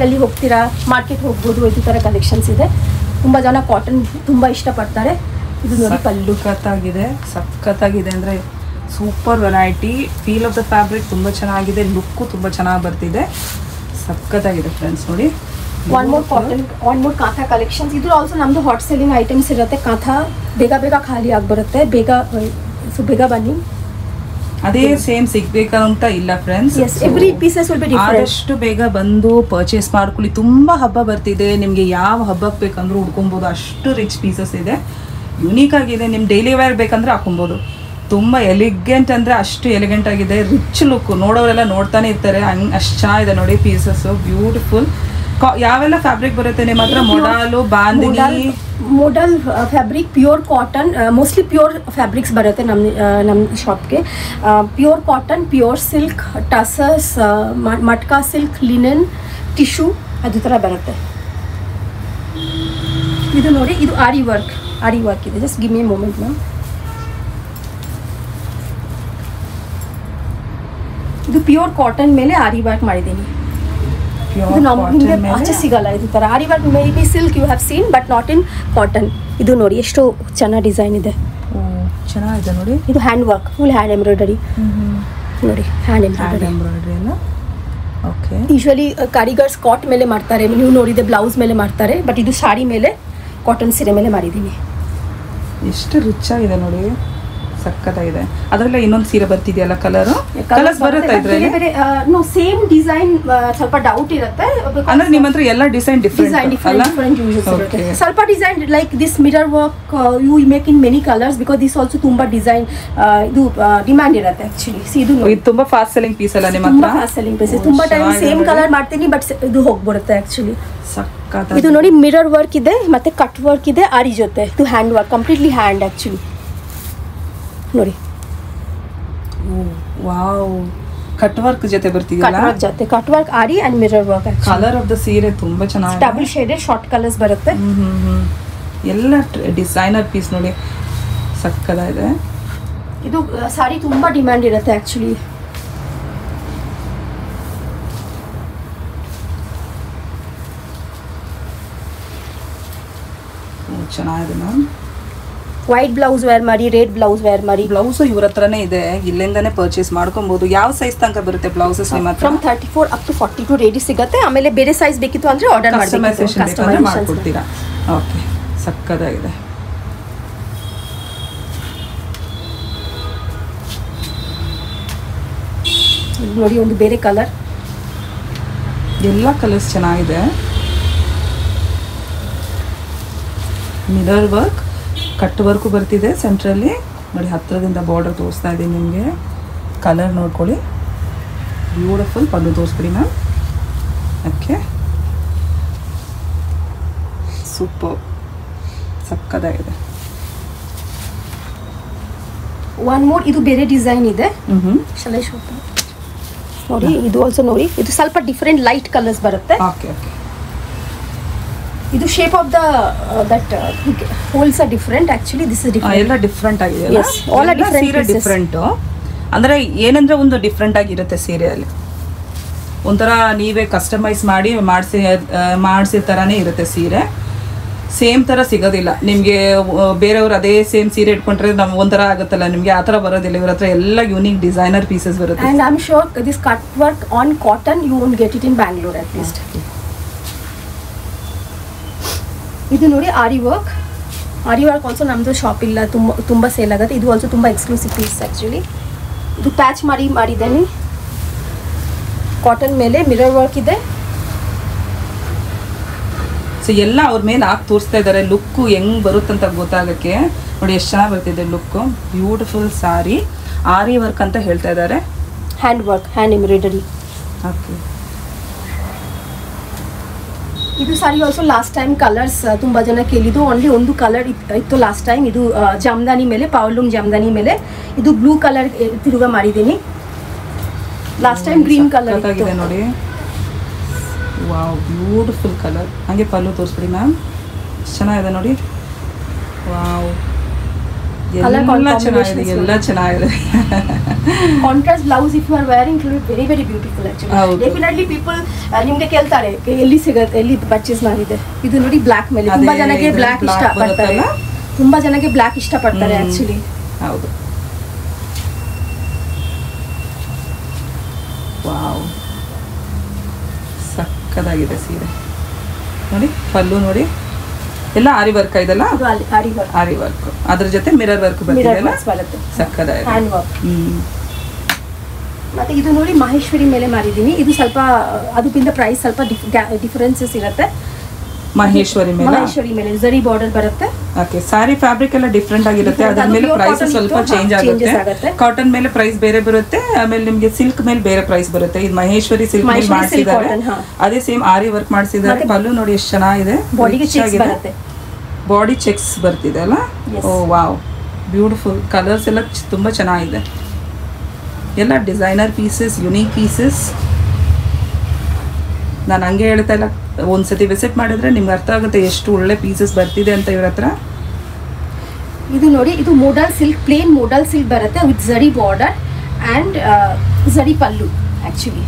ಎಲ್ಲಿ ಹೋಗ್ತೀರಾ, ಮಾರ್ಕೆಟ್ ಹೋಗ್ಬೋದು, ಈ ಥರ ಕಲೆಕ್ಷನ್ಸ್ ಇದೆ. ತುಂಬ ಜನ ಕಾಟನ್ ತುಂಬ ಇಷ್ಟಪಡ್ತಾರೆ. ಇದು ನೋಡಿ ಪಲ್ಲು ಸಖತ್ತಾಗಿದೆ ಅಂದರೆ super variety. Feel of the fabric ತುಂಬ ಚೆನ್ನಾಗಿದೆ, ಲುಕ್ಕು ತುಂಬ ಚೆನ್ನಾಗಿ ಬರ್ತಿದೆ, ಸಖತ್ತಾಗಿದೆ ಫ್ರೆಂಡ್ಸ್ ನೋಡಿ. One more Kantha collections. ಇದು ಆಲ್ಸೋ ನಮ್ಮದು ಹಾಟ್ ಸೆಲ್ಲಿಂಗ್ ಐಟಮ್ಸ್ ಇರುತ್ತೆ. ಕಾಂಥಾ ಬೇಗ ಖಾಲಿ ಆಗಿಬರುತ್ತೆ, ಬೇಗ ಬನ್ನಿ. ಅದೇ ಸೇಮ್ ಸಿಗ್ಬೇಕಂತ ಇಲ್ಲ friends. Every pieces will be different. ಆದಷ್ಟು ಬೇಗ ಬಂದು ಪರ್ಚೇಸ್ ಮಾಡ್ಕೊಳ್ಳಿ. ತುಂಬ ಹಬ್ಬ ಬರ್ತಿದೆ, ನಿಮಗೆ ಯಾವ ಹಬ್ಬಕ್ಕೆ ಬೇಕಂದ್ರೂ ಉಡ್ಕೊಬೋದು. ಅಷ್ಟು ರಿಚ್ ಪೀಸಸ್ ಇದೆ, ಯುನೀಕ್ ಆಗಿದೆ. ನಿಮ್ಮ ಡೈಲಿ ವೇರ್ ಬೇಕಂದ್ರೆ ಹಾಕೊಬೋದು. ತುಂಬ ಎಲಿಗೆಂಟ್ ಅಂದರೆ ಅಷ್ಟು ಎಲಿಗೆಂಟ್ ಆಗಿದೆ, ರಿಚ್ ಲುಕ್. ನೋಡೋರೆಲ್ಲ ನೋಡ್ತಾನೆ ಇರ್ತಾರೆ, ಅಷ್ಟು ಚೆನ್ನಾಗಿದೆ ನೋಡಿ ಪೀಸಸ್ಸು, ಬ್ಯೂಟಿಫುಲ್. ಯಾವೆಲ್ಲ ಫ್ಯಾಬ್ರಿಕ್ ಬರುತ್ತೆ ನಿಮ್ಮ ಹತ್ರ? Modal, bandhani, modal fabric, pure cotton, mostly pure fabrics ಬರುತ್ತೆ ನಮ್ಮ ಶಾಪ್ಗೆ. Pure cotton, pure silk, tussars, matka silk, linen, tissue, ಅದು ಥರ ಬರುತ್ತೆ. ಇದು ನೋಡಿ, ಇದು ಆರಿ ವರ್ಕ್ ಇದೆ. Just give me a moment ma'am. ಇದು ಪ್ಯೂರ್ ಕಾಟನ್ ಮೇಲೆ ಆರಿ ವರ್ಕ್ ಮಾಡಿದ್ದೀನಿ. ಇದು ನಿಮಗೆ ಆಚೆ ಸಿಗಲ್ಲ ಇದು ಥರ aari work. Maybe silk you have seen, but not in cotton. ಇದು ನೋಡಿ ಎಷ್ಟು ಚೆನ್ನಾಗಿ ಡಿಸೈನ್ ಇದೆ, ಚೆನ್ನಾಗಿದೆ ನೋಡಿ. ಇದು hand work, full hand embroidery ನೋಡಿ. ಹ್ಯಾಂಡ್ ಎಂಬ್ರಾಯ್ಡರಿ ಅಲ್ಲ? ಓಕೆ. ಯೂಶ್ವಲಿ ಕಾರಿಗರ್ಸ್ ಕಾಟ್ ಮೇಲೆ ಮಾಡ್ತಾರೆ, ನೀವು ನೋಡಿದೆ ಬ್ಲೌಸ್ ಮೇಲೆ ಮಾಡ್ತಾರೆ, ಬಟ್ ಇದು ಸಾಡಿ ಮೇಲೆ, ಕಾಟನ್ ಸೀರೆ ಮೇಲೆ ಮಾಡಿದ್ದೀನಿ. ಎಷ್ಟು ರಿಚ್ ಆಗಿದೆ ನೋಡಿ, ಸಕ್ಕತ್ತಾಗಿದೆ. ಅದರಲ್ಲ ಇನ್ನೊಂದು ಸೀರೆ ಬರ್ತಿದೆಯಲ್ಲ, ಕಲರ್ಸ್ ಬರುತ್ತೆ ಇದ್ರಲ್ಲಿ? ಸೇಮ್ ಡಿಸೈನ್, ಸ್ವಲ್ಪ ಡೌಟ್ ಇರುತ್ತೆ. ಅಂದ್ರೆ ನಿಮ್ಮ ಹತ್ರ ಎಲ್ಲ ಡಿಸೈನ್ ಡಿಫರೆಂಟ್ ಸ್ವಲ್ಪ design like this mirror work you make in many colours, because this also ತುಂಬಾ ಡಿಸೈನ್ ಇದು ಡಿಮ್ಯಾಂಡ್ ಇರುತ್ತೆ ಆಕ್ಚುಲಿ. ಇದು ತುಂಬಾ ಫಾಸ್ಟ್ ಸೆಲ್ಲಿಂಗ್ ಪೀಸ್ ಅಲ್ಲ ನಿಮ್ಮ ಹತ್ರ? ತುಂಬಾ ಫಾಸ್ಟ್ ಸೆಲ್ಲಿಂಗ್ ಪೀಸ್. ತುಂಬಾ ಟೈಮ್ ಸೇಮ್ ಕಲರ್ ಮಾಡ್ತೀನಿ, ಬಟ್ ಇದು ಹೋಗ್ಬಿಡುತ್ತೆ ಆಕ್ಚುಲಿ. ಇದು ನೋಡಿ ಮಿರರ್ ವರ್ಕ್ ಇದೆ, ಮತ್ತೆ ಕಟ್ ವರ್ಕ್ ಇದೆ ಆರಿ ಜೊತೆ. ಇದು hand work, completely hand actually ನೋಡಿ. ವಾವ್, ಕಟ್ ವರ್ಕ್ ಜೊತೆ ಬರ್ತಿದೆಯಲ್ಲ? Cut work aari and mirror work. Colour of the ಸೀರೆ ತುಂಬಾ ಚೆನ್ನಾಗಿದೆ, ಡಬಲ್ ಶೇಡೆಡ್ ಶಾರ್ಟ್ ಕಲರ್ಸ್ ಬರುತ್ತೆ. ಎಲ್ಲ ಡಿಸೈನರ್ ಪೀಸ್ ನೋಡಿ, ಸಕ್ಕತ್ತಾಗಿದೆ. ಇದು ಸಾರಿ ತುಂಬಾ ಡಿಮ್ಯಾಂಡ್ ಇರುತ್ತೆ ಆಕ್ಚುಲಿ. ಚೆನ್ನಾಗಿದೆ ಮ್ಯಾಮ್. ವೈಟ್ ಬ್ಲೌಸ್ ವೇರ್ ಮಾಡಿ, ರೆಡ್ ಬ್ಲೌಸ್ ವೇರ್ ಮಾಡಿ. ಬ್ಲೌಸು ಇವ್ರ ಹತ್ರನೇ ಇದೆ, ಇಲ್ಲಿಂದಾನೇ ಪರ್ಚೇಸ್ ಮಾಡ್ಕೊಬಹುದು. ಯಾವ ಸೈಜ್ ತನಕ ಬರುತ್ತೆ ಬ್ಲೌಸಸ್ ನಿಮ್ಮ ಹತ್ರ? ಫ್ರಮ್ 34 ಅಪ್ ಟು 42 ರೆಡಿ ಸಿಗುತ್ತೆ. ಆಮೇಲೆ ಬೇರೆ ಸೈಜ್ ಬೇಕಿತ್ತು ಅಂದ್ರೆ ಆರ್ಡರ್ ಮಾಡ್ಕೊಡ್ತೀರಾ? ಓಕೆ, ಸಕ್ಕತ್ತಾಗಿದೆ. ನೋಡಿ ಒಂದು ಬೇರೆ ಕಲರ್, ಎಲ್ಲ ಕಲರ್ಸ್ ಚೆನ್ನಾಗಿದೆ. ಮಿರರ್ ವರ್ಕ್, ಕಟ್ ವರ್ಕು ಬರ್ತಿದೆ ಸೆಂಟ್ರಲ್ಲಿ ನೋಡಿ. ಹತ್ತಿರದಿಂದ ಬಾರ್ಡರ್ ತೋರಿಸ್ತಾ ಇದ್ದೀನಿ ನಿಮಗೆ. ಕಲರ್ ನೋಡ್ಕೊಳ್ಳಿ, ಬ್ಯೂಟಿಫುಲ್. ಪಲ್ಲು ತೋರಿಸ್ಬಿಡಿ ಮ್ಯಾಮ್. ಓಕೆ, ಸೂಪರ್, ಸಕ್ಕತ್ತಾಗಿದೆ. ಒನ್ ಮೋರ್, ಇದು ಬೇರೆ ಡಿಸೈನ್ ಇದೆ. ನೋಡಿ ಇದು ಆಲ್ಸೋ ನೋಡಿ, ಇದು ಸ್ವಲ್ಪ ಡಿಫರೆಂಟ್ ಲೈಟ್ ಕಲರ್ಸ್ ಬರುತ್ತೆ. Okay okay. ಇದು shape of the that holes are different actually. This is different, ಎಲ್ಲ ಡಿಫರೆಂಟ್ ಆಗಿದೆ. Yes, all are different. Different ಅಂದ್ರೆ ಏನಂದ್ರೆ ಒಂದು ಡಿಫರೆಂಟ್ ಆಗಿರುತ್ತೆ ಸೀರೆಯಲ್ಲಿ. ಒಂಥರ ನೀವೇ ಕಸ್ಟಮೈಸ್ ಮಾಡಿ ಮಾಡಿಸಿದ ಥರನೇ ಇರುತ್ತೆ ಸೀರೆ. ಸೇಮ್ ಥರ ಸಿಗೋದಿಲ್ಲ ನಿಮಗೆ. ಬೇರೆಯವ್ರು ಅದೇ ಸೇಮ್ ಸೀರೆ ಇಟ್ಕೊಂಡ್ರೆ ನಮ್ಗೆ ಒಂಥರ ಆಗುತ್ತಲ್ಲ, ನಿಮಗೆ ಆ ಥರ ಬರೋದಿಲ್ಲ. ಇವ್ರ ಹತ್ರ ಎಲ್ಲ ಯೂನಿಕ್ ಡಿಸೈನರ್ ಪೀಸಸ್ ಬರುತ್ತೆ. And I am sure this cut work on cotton you won't get it in Bangalore at least. ಇದು ನೋಡಿ ಆರಿ ವರ್ಕ್ ಆಲ್ಸೋ ನಮ್ಮದು ಶಾಪ್ ಇಲ್ಲ, ತುಂಬ ಸೇಲ್ ಆಗುತ್ತೆ. ಇದು ಆಲ್ಸೋ ತುಂಬ ಎಕ್ಸ್ಕ್ಲೂಸಿವ್ ಪೀಸ್ ಆ್ಯಕ್ಚುಲಿ. ಇದು ಪ್ಯಾಚ್ ಮಾಡಿದ್ದೇನೆ ಕಾಟನ್ ಮೇಲೆ, ಮಿರರ್ ವರ್ಕ್ ಇದೆ. ಸೊ ಎಲ್ಲ ಅವ್ರ ಮೇಲೆ ಹಾಕಿ ತೋರಿಸ್ತಾ ಇದ್ದಾರೆ ಲುಕ್ಕು ಹೆಂಗೆ ಬರುತ್ತಂತ ಗೊತ್ತಾಗೋಕ್ಕೆ. ನೋಡಿ ಎಷ್ಟು ಚೆನ್ನಾಗಿ ಬರ್ತಿದೆ ಲುಕ್ಕು. ಬ್ಯೂಟಿಫುಲ್ ಸಾರಿ, ಆರಿ ವರ್ಕ್ ಅಂತ ಹೇಳ್ತಾ ಇದ್ದಾರೆ. Hand work, hand embroidery. Okay, ಇದು ಸಾರಿ ಆಲ್ಸೋ ಲಾಸ್ಟ್ ಟೈಮ್ ಕಲರ್ಸ್ ತುಂಬ ಜನ ಕೇಳಿದ್ದು. ಓನ್ಲಿ ಒಂದು ಕಲರ್ ಇತ್ತು ಲಾಸ್ಟ್ ಟೈಮ್. ಇದು ಜಾಮ್ದಾನಿ ಮೇಲೆ, ಪವರ್ಲೂಮ್ ಜಾಮ್ದಾನಿ ಮೇಲೆ ಇದು ಬ್ಲೂ ಕಲರ್ ತಿರುಗ ಮಾಡಿದ್ದೀನಿ. ಲಾಸ್ಟ್ ಟೈಮ್ ಗ್ರೀನ್ ಕಲರ್ ಆಗಿದೆ ನೋಡಿ. Wow, beautiful colour. ಹಾಗೆ ಪಲ್ಲು ತೋರಿಸ್ಬಿಡಿ ಮ್ಯಾಮ್, ಚೆನ್ನಾಗಿದೆ ನೋಡಿ. ವಾವ್, ಎಲ್ಲ ಚೆನ್ನಾಗಿದೆ, ಎಲ್ಲ ಚೆನ್ನಾಗಿದೆ. Contrast blouse if you are wearing very very beautiful actually. Definitely people ನಿಮಗೆ ಕೇಳ್ತಾರೆ ಎಲ್ಲಿ ಸಿಗುತ್ತೆ, ಎಲ್ಲಿ ಪರ್ಚೇಸ್ ಮಾಡಿದೆ. ಇದು ನೋಡಿ ಬ್ಲ್ಯಾಕ್ ಮೇಲೆ ತುಂಬಾ ಜನಕ್ಕೆ ಬ್ಲ್ಯಾಕ್ ಇಷ್ಟಪಡ್ತಾರೆ, ತುಂಬಾ ಜನಕ್ಕೆ ಬ್ಲ್ಯಾಕ್ ಇಷ್ಟಪಡ್ತಾರೆ ಆಕ್ಚುಲಿ. ಹೌದು. ವಾವ್, ಸಕ್ಕದಾಗಿದೆ ಸೀರೆ ನೋಡಿ. ಪಲ್ಲು ನೋಡಿ, ಎಲ್ಲ ಆರಿ ವರ್ಕ್ ಇದೆಲ್ಲ, ಆರಿ ವರ್ಕ್, ಅದ್ರ ಜೊತೆ ಮಿರರ್ ವರ್ಕ್ ಬರುತ್ತೆ, ಸಕ್ಕದಾಗಿದೆ. ಮತ್ತೆ ಇದು ನೋಡಿ ಮಹೇಶ್ವರಿ ಮೇಲೆ ಮಾಡಿದ್ದೀನಿ. ಇದು ಸ್ವಲ್ಪ ಅದಕ್ಕಿಂತ ಪ್ರೈಸ್ ಸ್ವಲ್ಪ ಡಿಫರೆನ್ಸಸ್ ಇರುತ್ತೆ. ಮಹೇಶ್ವರಿ ಮೇಲೆ ಜರಿ ಬಾರ್ಡರ್ ಬರುತ್ತೆ. ಓಕೆ, ಸಾರಿ ಫ್ಯಾಬ್ರಿಕ್ ಎಲ್ಲ ಡಿಫ್ರೆಂಟ್ ಆಗಿರುತ್ತೆ, ಅದ್ರ ಮೇಲೆ ಪ್ರೈಸ್ ಸ್ವಲ್ಪ ಚೇಂಜ್ ಆಗುತ್ತೆ. ಕಾಟನ್ ಮೇಲೆ ಪ್ರೈಸ್ ಬೇರೆ ಬರುತ್ತೆ, ಆಮೇಲೆ ನಿಮಗೆ ಸಿಲ್ಕ್ ಮೇಲೆ ಬೇರೆ ಪ್ರೈಸ್ ಬರುತ್ತೆ. ಇದು ಮಹೇಶ್ವರಿ ಸಿಲ್ಕ್ ಮೇಲೆ ಮಾಡಿಸಿದ್ದಾರೆ, ಅದೇ ಸೇಮ್ ಆರಿ ವರ್ಕ್ ಮಾಡಿಸಿದ್ದಾರೆ. ಪಲ್ಲು ನೋಡಿ ಎಷ್ಟು ಚೆನ್ನಾಗಿದೆ, ಬಾಡಿ ಚೆಕ್ಸ್ ಬರ್ತಿದೆ ಅಲ್ಲ. ಓ ವಾವ್, ಬ್ಯೂಟಿಫುಲ್. ಕಲರ್ಸ್ ಎಲ್ಲ ತುಂಬ ಚೆನ್ನಾಗಿದೆ. ಎಲ್ಲ ಡಿಸೈನರ್ ಪೀಸಸ್, ಯುನೀಕ್ ಪೀಸಸ್. ನಾನು ಹಂಗೆ ಹೇಳ್ತಾ ಇಲ್ಲ, ಒಂದ್ಸತಿ ವಿಸಿಟ್ ಮಾಡಿದ್ರೆ ನಿಮ್ಗೆ ಅರ್ಥ ಆಗುತ್ತೆ ಎಷ್ಟು ಒಳ್ಳೆ ಪೀಸಸ್ ಬರ್ತಿದೆ ಅಂತ ಇವ್ರ ಹತ್ರ. ಇದು ನೋಡಿ, ಇದು modal silk, plain modal silk ಬರುತ್ತೆ with zari border and zari pallu actually.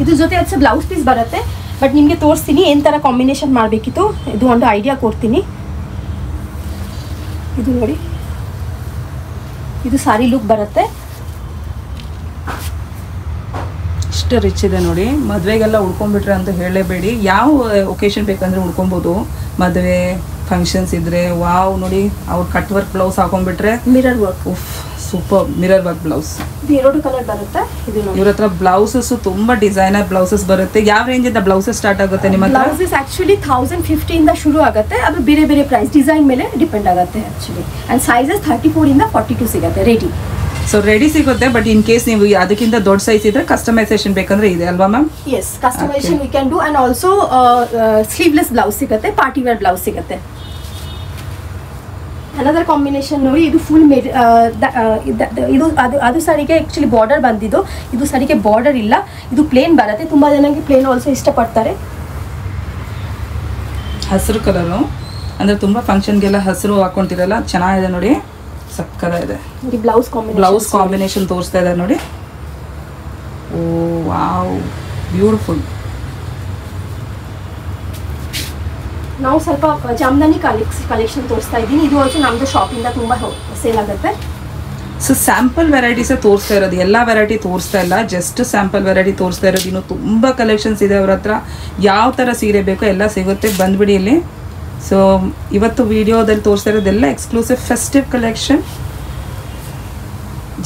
ಇದು ಜೊತೆ ಅದು ಬ್ಲೌಸ್ ಪೀಸ್ ಬರುತ್ತೆ. ಬಟ್ ನಿಮಗೆ ತೋರಿಸ್ತೀನಿ ಏನು ಥರ ಕಾಂಬಿನೇಷನ್ ಮಾಡಬೇಕಿತ್ತು, ಇದು ಒಂದು ಐಡಿಯಾ ಕೊಡ್ತೀನಿ. ಇದು ನೋಡಿ, ಇದು ಸಾರಿ ಲುಕ್ ಬರುತ್ತೆ. ಇಷ್ಟು ರಿಚ್ ಇದೆ ನೋಡಿ. ಮದುವೆಗೆಲ್ಲ ಉಳ್ಕೊಂಡ್ಬಿಟ್ರೆ ಅಂತ ಹೇಳಲೇಬೇಡಿ, ಯಾವ ಒಕೇಶನ್ ಬೇಕಂದ್ರೆ ಉಳ್ಕೊಬೋದು. ಮದುವೆ ಫಂಕ್ಷನ್ಸ್ ಇದ್ರೆ ವಾವ್ ನೋಡಿ, ಅವ್ರು ಕಟ್ ವರ್ಕ್ ಬ್ಲೌಸ್ ಹಾಕೊಂಡ್ಬಿಟ್ರೆ mirror work, super mirror work blouse. ಎರಡು ಕಲರ್ ಬರುತ್ತೆ. ಇವ್ರ ಹತ್ರ ಬ್ಲೌಸಸ್ ತುಂಬಾ ಡಿಸೈನರ್ ಬ್ಲೌಸಸ್ ಬರುತ್ತೆ. ಯಾವ ರೇಂಜ್ ಇಂದ ಬ್ಲೌಸಸ್ ಸ್ಟಾರ್ಟ್ ಆಗುತ್ತೆ ನಿಮ್ಮ ಹತ್ರ? ಬ್ಲೌಸಸ್ ಆಕ್ಚುಲಿ 1050 ಇಂದ ಶುರು ಆಗುತ್ತೆ. ಅದು ಬೇರೆ ಬೇರೆ ಪ್ರೈಸ್ ಡಿಸೈನ್ ಮೇಲೆ ಡಿಪೆಂಡ್ ಆಗುತ್ತೆ ಆಕ್ಚುಲಿ. ಅಂಡ್ ಸೈಜಸ್ 34 ಇಂದ 42 ಸಿಗುತ್ತೆ ರೆಡಿ. ಸೊ ರೆಡಿ ಸಿಗುತ್ತೆ, ಬಟ್ ಇನ್ ಕೇಸ್ ನೀವು ಅದಕ್ಕಿಂತ ದೊಡ್ಡ ಸೈಜ್ ಇದ್ರೆ ಕಸ್ಟಮೈಸೇಷನ್ ಬೇಕಂದ್ರೆ ಇದೆ ಅಲ್ವಾ ma'am? Yes, customisation we can do. And also sleeveless blouse ಸಿಗುತ್ತೆ, ಪಾರ್ಟಿ ವೇರ್ ಬ್ಲೌಸ್ ಸಿಗುತ್ತೆ. ಅನದರ್ ಕಾಂಬಿನೇಷನ್ ನೋಡಿ, ಇದು ಫುಲ್ ಇದು ಅದು ಸಾರಿಗೆ ಆ್ಯಕ್ಚುಲಿ ಬಾರ್ಡರ್ ಬಂದಿದ್ದು. ಇದು ಸಾರಿಗೆ ಬಾರ್ಡರ್ ಇಲ್ಲ, ಇದು ಪ್ಲೇನ್ ಬರುತ್ತೆ. ತುಂಬ ಜನಕ್ಕೆ ಪ್ಲೇನ್ ಆಲ್ಸೋ ಇಷ್ಟಪಡ್ತಾರೆ. ಹಸಿರು ಕಲರು ಅಂದರೆ ತುಂಬ ಫಂಕ್ಷನ್ಗೆಲ್ಲ ಹಸಿರು ಹಾಕೊಳ್ತಿರಲ್ಲ, ಚೆನ್ನಾಗಿದೆ ನೋಡಿ, ಸಕ್ಕದಾಗಿದೆ. ಬ್ಲೌಸ್ ಕಾಂಬಿನೇಷನ್ ತೋರಿಸ್ತಾ ಇದ್ದಾರೆ ನೋಡಿ. ಓ ವಾವ್, ಬ್ಯೂಟಿಫುಲ್. ನಾವು ಸ್ವಲ್ಪ ಜಾಮ್ದಾನಿ ಕಲೆಕ್ಷನ್ ತೋರಿಸ್ತಾ ಇದ್ದೀನಿ. ಇದು ಆಲ್ಸೋ ನಮ್ಮದು ಶಾಪಿಂದ ತುಂಬ ಸೇಲ್ ಆಗುತ್ತೆ. ಸೊ ಸ್ಯಾಂಪಲ್ ವೆರೈಟೀಸೇ ತೋರಿಸ್ತಾ ಇರೋದು, ಎಲ್ಲ ವೆರೈಟಿ ತೋರಿಸ್ತಾ ಇಲ್ಲ, ಜಸ್ಟ್ ಸ್ಯಾಂಪಲ್ ವೆರೈಟಿ ತೋರಿಸ್ತಾ ಇರೋದು. ಇನ್ನು ತುಂಬ ಕಲೆಕ್ಷನ್ಸ್ ಇದೆ ಅವ್ರ ಹತ್ರ. ಯಾವ ಥರ ಸೀರೆ ಬೇಕೋ ಎಲ್ಲ ಸಿಗುತ್ತೆ, ಬಂದ್ಬಿಡಿ ಇಲ್ಲಿ. ಸೊ ಇವತ್ತು ವಿಡಿಯೋದಲ್ಲಿ ತೋರಿಸ್ತಾ ಇರೋದೆಲ್ಲ ಎಕ್ಸ್ಕ್ಲೂಸಿವ್ ಫೆಸ್ಟಿವ್ ಕಲೆಕ್ಷನ್.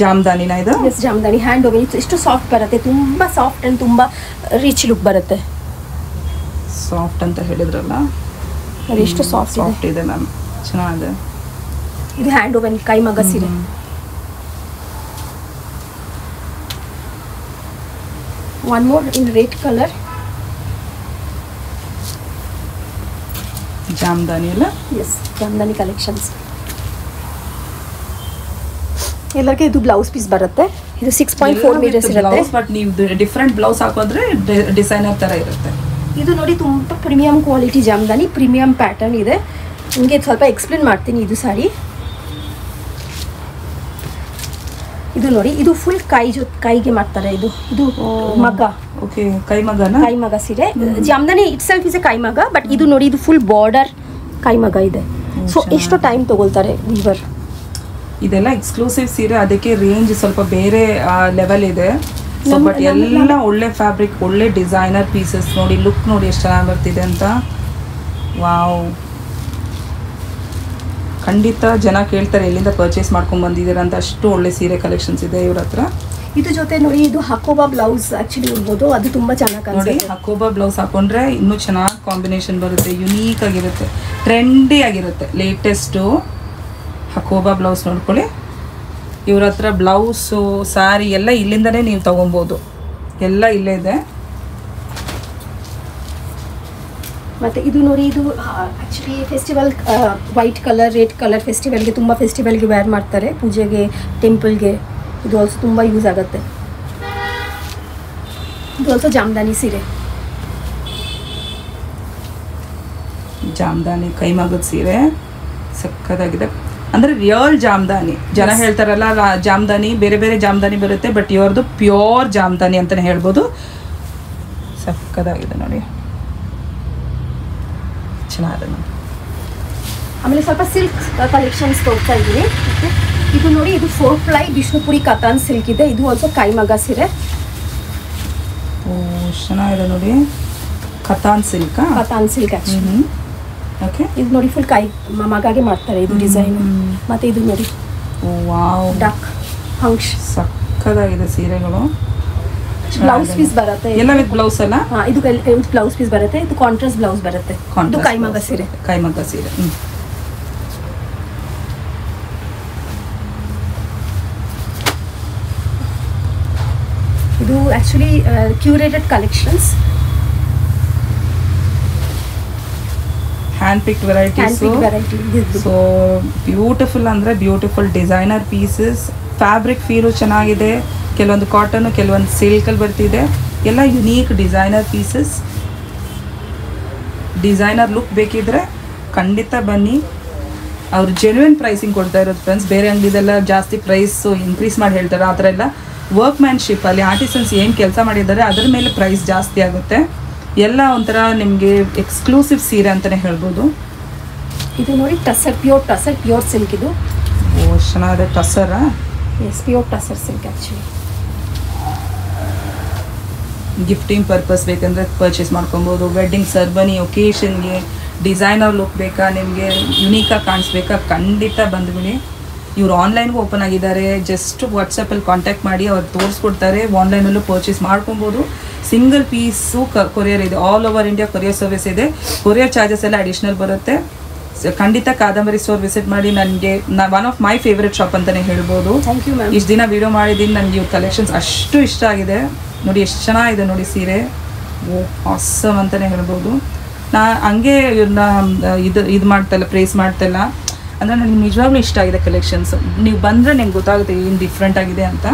ಜಾಮ್ದಾನಿನ ಇದು? Yes, Jamdani handwoven. ಇಷ್ಟು ಸಾಫ್ಟ್ ಬರುತ್ತೆ, ತುಂಬ ಸಾಫ್ಟ್ ಆ್ಯಂಡ್ ತುಂಬ ರಿಚ್ ಲುಕ್ ಬರುತ್ತೆ. ಸಾಫ್ಟ್ ಅಂತ ಹೇಳಿದ್ರಲ್ಲ, ಎಷ್ಟು ಸಾಫ್ಟ್ ಇದೆ ಮ್ಯಾಮ್, ಚೆನ್ನಾಗಿದೆ. ಇದು ಹ್ಯಾಂಡ್ ಓವರ್ ಕೈ ಮಗ ಸೀರೆ. One more in red colour. Jamdani ಅಲ್ಲ? Yes, Jamdani collections. ಎಲ್ಲರಿಗೆ ಇದು ಬ್ಲೌಸ್ ಪೀಸ್ ಬರುತ್ತೆ. ಇದು 6.4 ಮೀಟರ್ಸ್ ಇರುತ್ತೆ. ಬಟ್ ನೀವು ಡಿಫ್ರೆಂಟ್ ಬ್ಲೌಸ್ ಹಾಕೋದ್ರೆ ಡಿಸೈನರ್ ಥರ ಇರುತ್ತೆ. ಇದು ನೋಡಿ ತುಂಬ premium quality Jamdani, premium pattern ಇದೆ. ನಿಮಗೆ ಸ್ವಲ್ಪ ಎಕ್ಸ್ಪ್ಲೇನ್ ಮಾಡ್ತೀನಿ. ಇದು ಸಾರಿ, ಇದು ನೋಡಿ, ಇದು ಫುಲ್ ಕೈಗೆ ಮಾಡ್ತಾರೆ. ಇದು ಮಗ್ಗ. ಓಕೆ, ಕೈ ಮಗ ಸೀರೆ. Jamdani it self is A ಕೈ ಮಗ. ಬಟ್ ಇದು ನೋಡಿ, ಇದು ಫುಲ್ ಬಾರ್ಡರ್ ಕೈಮಗ್ಗ ಇದೆ. ಸೊ ಎಷ್ಟು ಟೈಮ್ ತಗೊಳ್ತಾರೆ ವೀವರ್? ಇದೆಲ್ಲ ಎಕ್ಸ್ಕ್ಲೂಸಿವ್ ಸೀರೆ, ಅದಕ್ಕೆ ರೇಂಜ್ ಸ್ವಲ್ಪ ಬೇರೆ ಲೆವೆಲ್ ಇದೆ. ಸೊ ಬಟ್ ಎಲ್ಲ ಒಳ್ಳೆ ಫ್ಯಾಬ್ರಿಕ್, ಒಳ್ಳೆ ಡಿಸೈನರ್ ಪೀಸಸ್. ನೋಡಿ ಲುಕ್ ನೋಡಿ ಎಷ್ಟು ಚೆನ್ನಾಗಿ ಬರ್ತಿದೆ ಅಂತ. ವಾವ್, ಖಂಡಿತ ಜನ ಕೇಳ್ತಾರೆ ಎಲ್ಲಿಂದ ಪರ್ಚೇಸ್ ಮಾಡ್ಕೊಂಡು ಬಂದಿದ್ದೀರಾ ಅಂತ. ಅಷ್ಟು ಒಳ್ಳೆ ಸೀರೆ ಕಲೆಕ್ಷನ್ಸ್ ಇದೆ ಇವ್ರ ಹತ್ರ. ಇದ್ರ ಜೊತೆ ನೋಡಿ ಇದು ಹಕೋಬಾ ಬ್ಲೌಸ್ ಆಕ್ಚುಲಿ ಇರ್ಬೋದು, ಅದು ತುಂಬ ಚೆನ್ನಾಗಿ ನೋಡಿ. ಹಕೋಬಾ ಬ್ಲೌಸ್ ಹಾಕೊಂಡ್ರೆ ಇನ್ನೂ ಚೆನ್ನಾಗಿ ಕಾಂಬಿನೇಷನ್ ಬರುತ್ತೆ, ಯುನೀಕ್ ಆಗಿರುತ್ತೆ, ಟ್ರೆಂಡಿ ಆಗಿರುತ್ತೆ. ಲೇಟೆಸ್ಟು ಹಕೋಬಾ ಬ್ಲೌಸ್ ನೋಡ್ಕೊಳ್ಳಿ. ಇವ್ರ ಹತ್ರ ಬ್ಲೌಸು, ಸ್ಯಾರಿ ಎಲ್ಲ ಇಲ್ಲಿಂದನೇ ನೀವು ತೊಗೊಬೋದು, ಎಲ್ಲ ಇಲ್ಲೇ ಇದೆ. ಮತ್ತು ಇದು ನೋಡಿ, ಇದು actually festival white colour, red colour ಫೆಸ್ಟಿವಲ್ಗೆ, ತುಂಬ ಫೆಸ್ಟಿವಲ್ಗೆ ವೇರ್ ಮಾಡ್ತಾರೆ, ಪೂಜೆಗೆ, ಟೆಂಪಲ್ಗೆ. ಇದು ಆಲ್ಸೋ ತುಂಬ ಯೂಸ್ ಆಗುತ್ತೆ. ಇದು ಆಲ್ಸೋ ಜಾಮದಾನಿ ಸೀರೆ, ಜಾಮದಾನಿ ಕೈಮಗ್ಗದ ಸೀರೆ ಸಕ್ಕತ್ತಾಗಿದೆ. ಅಂದರೆ ರಿಯಲ್ ಜಾಮದಾನಿ. ಜನ ಹೇಳ್ತಾರಲ್ಲ ಜಾಮದಾನಿ, ಬೇರೆ ಬೇರೆ ಜಾಮದಾನಿ ಬರುತ್ತೆ, ಬಟ್ ಇವ್ರದ್ದು ಪ್ಯೂರ್ ಜಾಮದಾನಿ ಅಂತಲೇ ಹೇಳ್ಬೋದು. ಸಕ್ಕತ್ತಾಗಿದೆ ನೋಡಿ, ಚೆನ್ನಾಗಿದೆ ನೋಡಿ. ಆಮೇಲೆ ಸ್ವಲ್ಪ ಸಿಲ್ಕ್ ಕಲೆಕ್ಷನ್ಸ್ ತೋರ್ತಾ ಇದ್ದೀನಿ. ಇದು ನೋಡಿ, ಇದು 4 ಪ್ಲೈ ವಿಷ್ಣುಪುರಿ ಕತಾನ್ ಸಿಲ್ಕ್ ಇದೆ. ಇದು ಆಲ್ಸೋ ಕೈಮಗ್ಗ ಸೀರೆ. ಓ ಚೆನ್ನಾಗಿದೆ ನೋಡಿ, Katan silk. Katan silk actually. Okay, ಇದು ನೋಡಿ ಫುಲ್ ಮಗಾಗೆ ಮಾಡ್ತಾರೆ ಇದು ಡಿಸೈನ್. ಮತ್ತು ಇದು ನೋಡಿ, ವಾವ್, ಡಕ್ ಹಂಕ್ಷ್. ಸಕ್ಕತ್ತಾಗಿದೆ ಸೀರೆಗಳು. ಬ್ಲೌಸ್ ಪೀಸ್ ಬರುತ್ತೆ ಎಲ್ಲ ವಿತ್ ಬ್ಲೌಸ್ ಅಲ್ಲ? ಹಾಂ, ಇದು ಬ್ಲೌಸ್ ಪೀಸ್ ಬರುತ್ತೆ. ಇದು ಕಾಂಟ್ರಾಸ್ಟ್ ಬ್ಲೌಸ್ ಬರುತ್ತೆ. ಇದು ಕೈಮಗ್ಗ ಸೀರೆ. ಕೈಮಗ್ಗ ಸೀರೆ. ಇದು actually curated collections, hand picked varieties. So beautiful ಅಂದರೆ beautiful designer pieces. Fabric feel ಚೆನ್ನಾಗಿದೆ, ಕೆಲವೊಂದು ಕಾಟನ್ನು, ಕೆಲವೊಂದು ಸಿಲ್ಕಲ್ಲಿ ಬರ್ತಿದೆ. ಎಲ್ಲ unique designer pieces. Designer look ಬೇಕಿದ್ರೆ ಖಂಡಿತ ಬನ್ನಿ. ಅವರು ಜೆನ್ಯೂನ್ ಪ್ರೈಸಿಂಗ್ ಕೊಡ್ತಾ ಇರೋದು ಫ್ರೆಂಡ್ಸ್. ಬೇರೆ ಅಂಗಡಿದೆಲ್ಲ ಜಾಸ್ತಿ ಪ್ರೈಸು ಇನ್ಕ್ರೀಸ್ ಮಾಡಿ ಹೇಳ್ತಾರೆ, ಆ ಥರ ಎಲ್ಲ. ವರ್ಕ್ಮ್ಯಾನ್ಶಿಪ್ಪಲ್ಲಿ ಆರ್ಟಿಸನ್ಸ್ ಏನು ಕೆಲಸ ಮಾಡಿದ್ದಾರೆ ಅದರ ಮೇಲೆ ಪ್ರೈಸ್ ಜಾಸ್ತಿ ಆಗುತ್ತೆ. ಎಲ್ಲ ಒಂಥರ ನಿಮಗೆ ಎಕ್ಸ್ಕ್ಲೂಸಿವ್ ಸೀರೆ ಅಂತಲೇ ಹೇಳ್ಬೋದು. ಇದು ನೋಡಿ ಟಸರ್, ಪ್ಯೂರ್ ಸಿಲ್ಕ್. ಇದು ಓ ಚೆನ್ನಾಗಿದೆ. ಟಸರಾ? Yes, pure tussar silk actually. Gifting purpose ಬೇಕಂದರೆ ಪರ್ಚೇಸ್ ಮಾಡ್ಕೊಬೋದು. ವೆಡ್ಡಿಂಗ್ ಸರ್ಬನಿ ಒಕೇಶನ್ಗೆ ಡಿಸೈನರ್ ಲುಕ್ ಬೇಕಾ, ನಿಮಗೆ ಯುನೀಕಾಗಿ ಕಾಣಿಸ್ಬೇಕಾ, ಖಂಡಿತ ಬಂದುಬಿಡಿ. ಇವ್ರು ಆನ್ಲೈನ್ಗೂ ಓಪನ್ ಆಗಿದ್ದಾರೆ. ಜಸ್ಟ್ ವಾಟ್ಸಪ್ಪಲ್ಲಿ ಕಾಂಟ್ಯಾಕ್ಟ್ ಮಾಡಿ ಅವ್ರು ತೋರಿಸ್ಕೊಡ್ತಾರೆ. ಆನ್ಲೈನಲ್ಲೂ ಪರ್ಚೇಸ್ ಮಾಡ್ಕೊಬೋದು. ಸಿಂಗಲ್ ಪೀಸು ಕೊರಿಯರ್ ಇದೆ, all over India courier service ಇದೆ. ಕೊರಿಯರ್ ಚಾರ್ಜಸ್ ಎಲ್ಲ ಅಡಿಷ್ನಲ್ ಬರುತ್ತೆ. ಖಂಡಿತ ಕಾದಂಬರಿ ಸ್ಟೋರ್ ವಿಸಿಟ್ ಮಾಡಿ. ನನಗೆ one of my favourite shop ಅಂತಲೇ ಹೇಳ್ಬೋದು. Thank you ma'am. ಇಷ್ಟು ದಿನ ವಿಡಿಯೋ ಮಾಡಿದ್ದೀನಿ, ನನಗೆ ಇವ್ರ ಕಲೆಕ್ಷನ್ಸ್ ಅಷ್ಟು ಇಷ್ಟ ಆಗಿದೆ. ನೋಡಿ ಎಷ್ಟು ಚೆನ್ನಾಗಿದೆ ನೋಡಿ ಸೀರೆ. ಓ ಆಸಮ್ ಅಂತಲೇ ಹೇಳ್ಬೋದು. ನಾ ಹಂಗೆ ಇವ್ರನ್ನ ಇದು ಮಾಡ್ತಾಯಿಲ್ಲ, ಪ್ರೇಸ್ ಮಾಡ್ತಾಯಿಲ್ಲ. ಅಂದರೆ ನನಗೆ ನಿಜವಾಗ್ಲೂ ಇಷ್ಟ ಆಗಿದೆ ಕಲೆಕ್ಷನ್ಸ್. ನೀವು ಬಂದರೆ ನಿಮ್ಗೆ ಗೊತ್ತಾಗುತ್ತೆ ಏನು ಡಿಫ್ರೆಂಟ್ ಆಗಿದೆ ಅಂತ.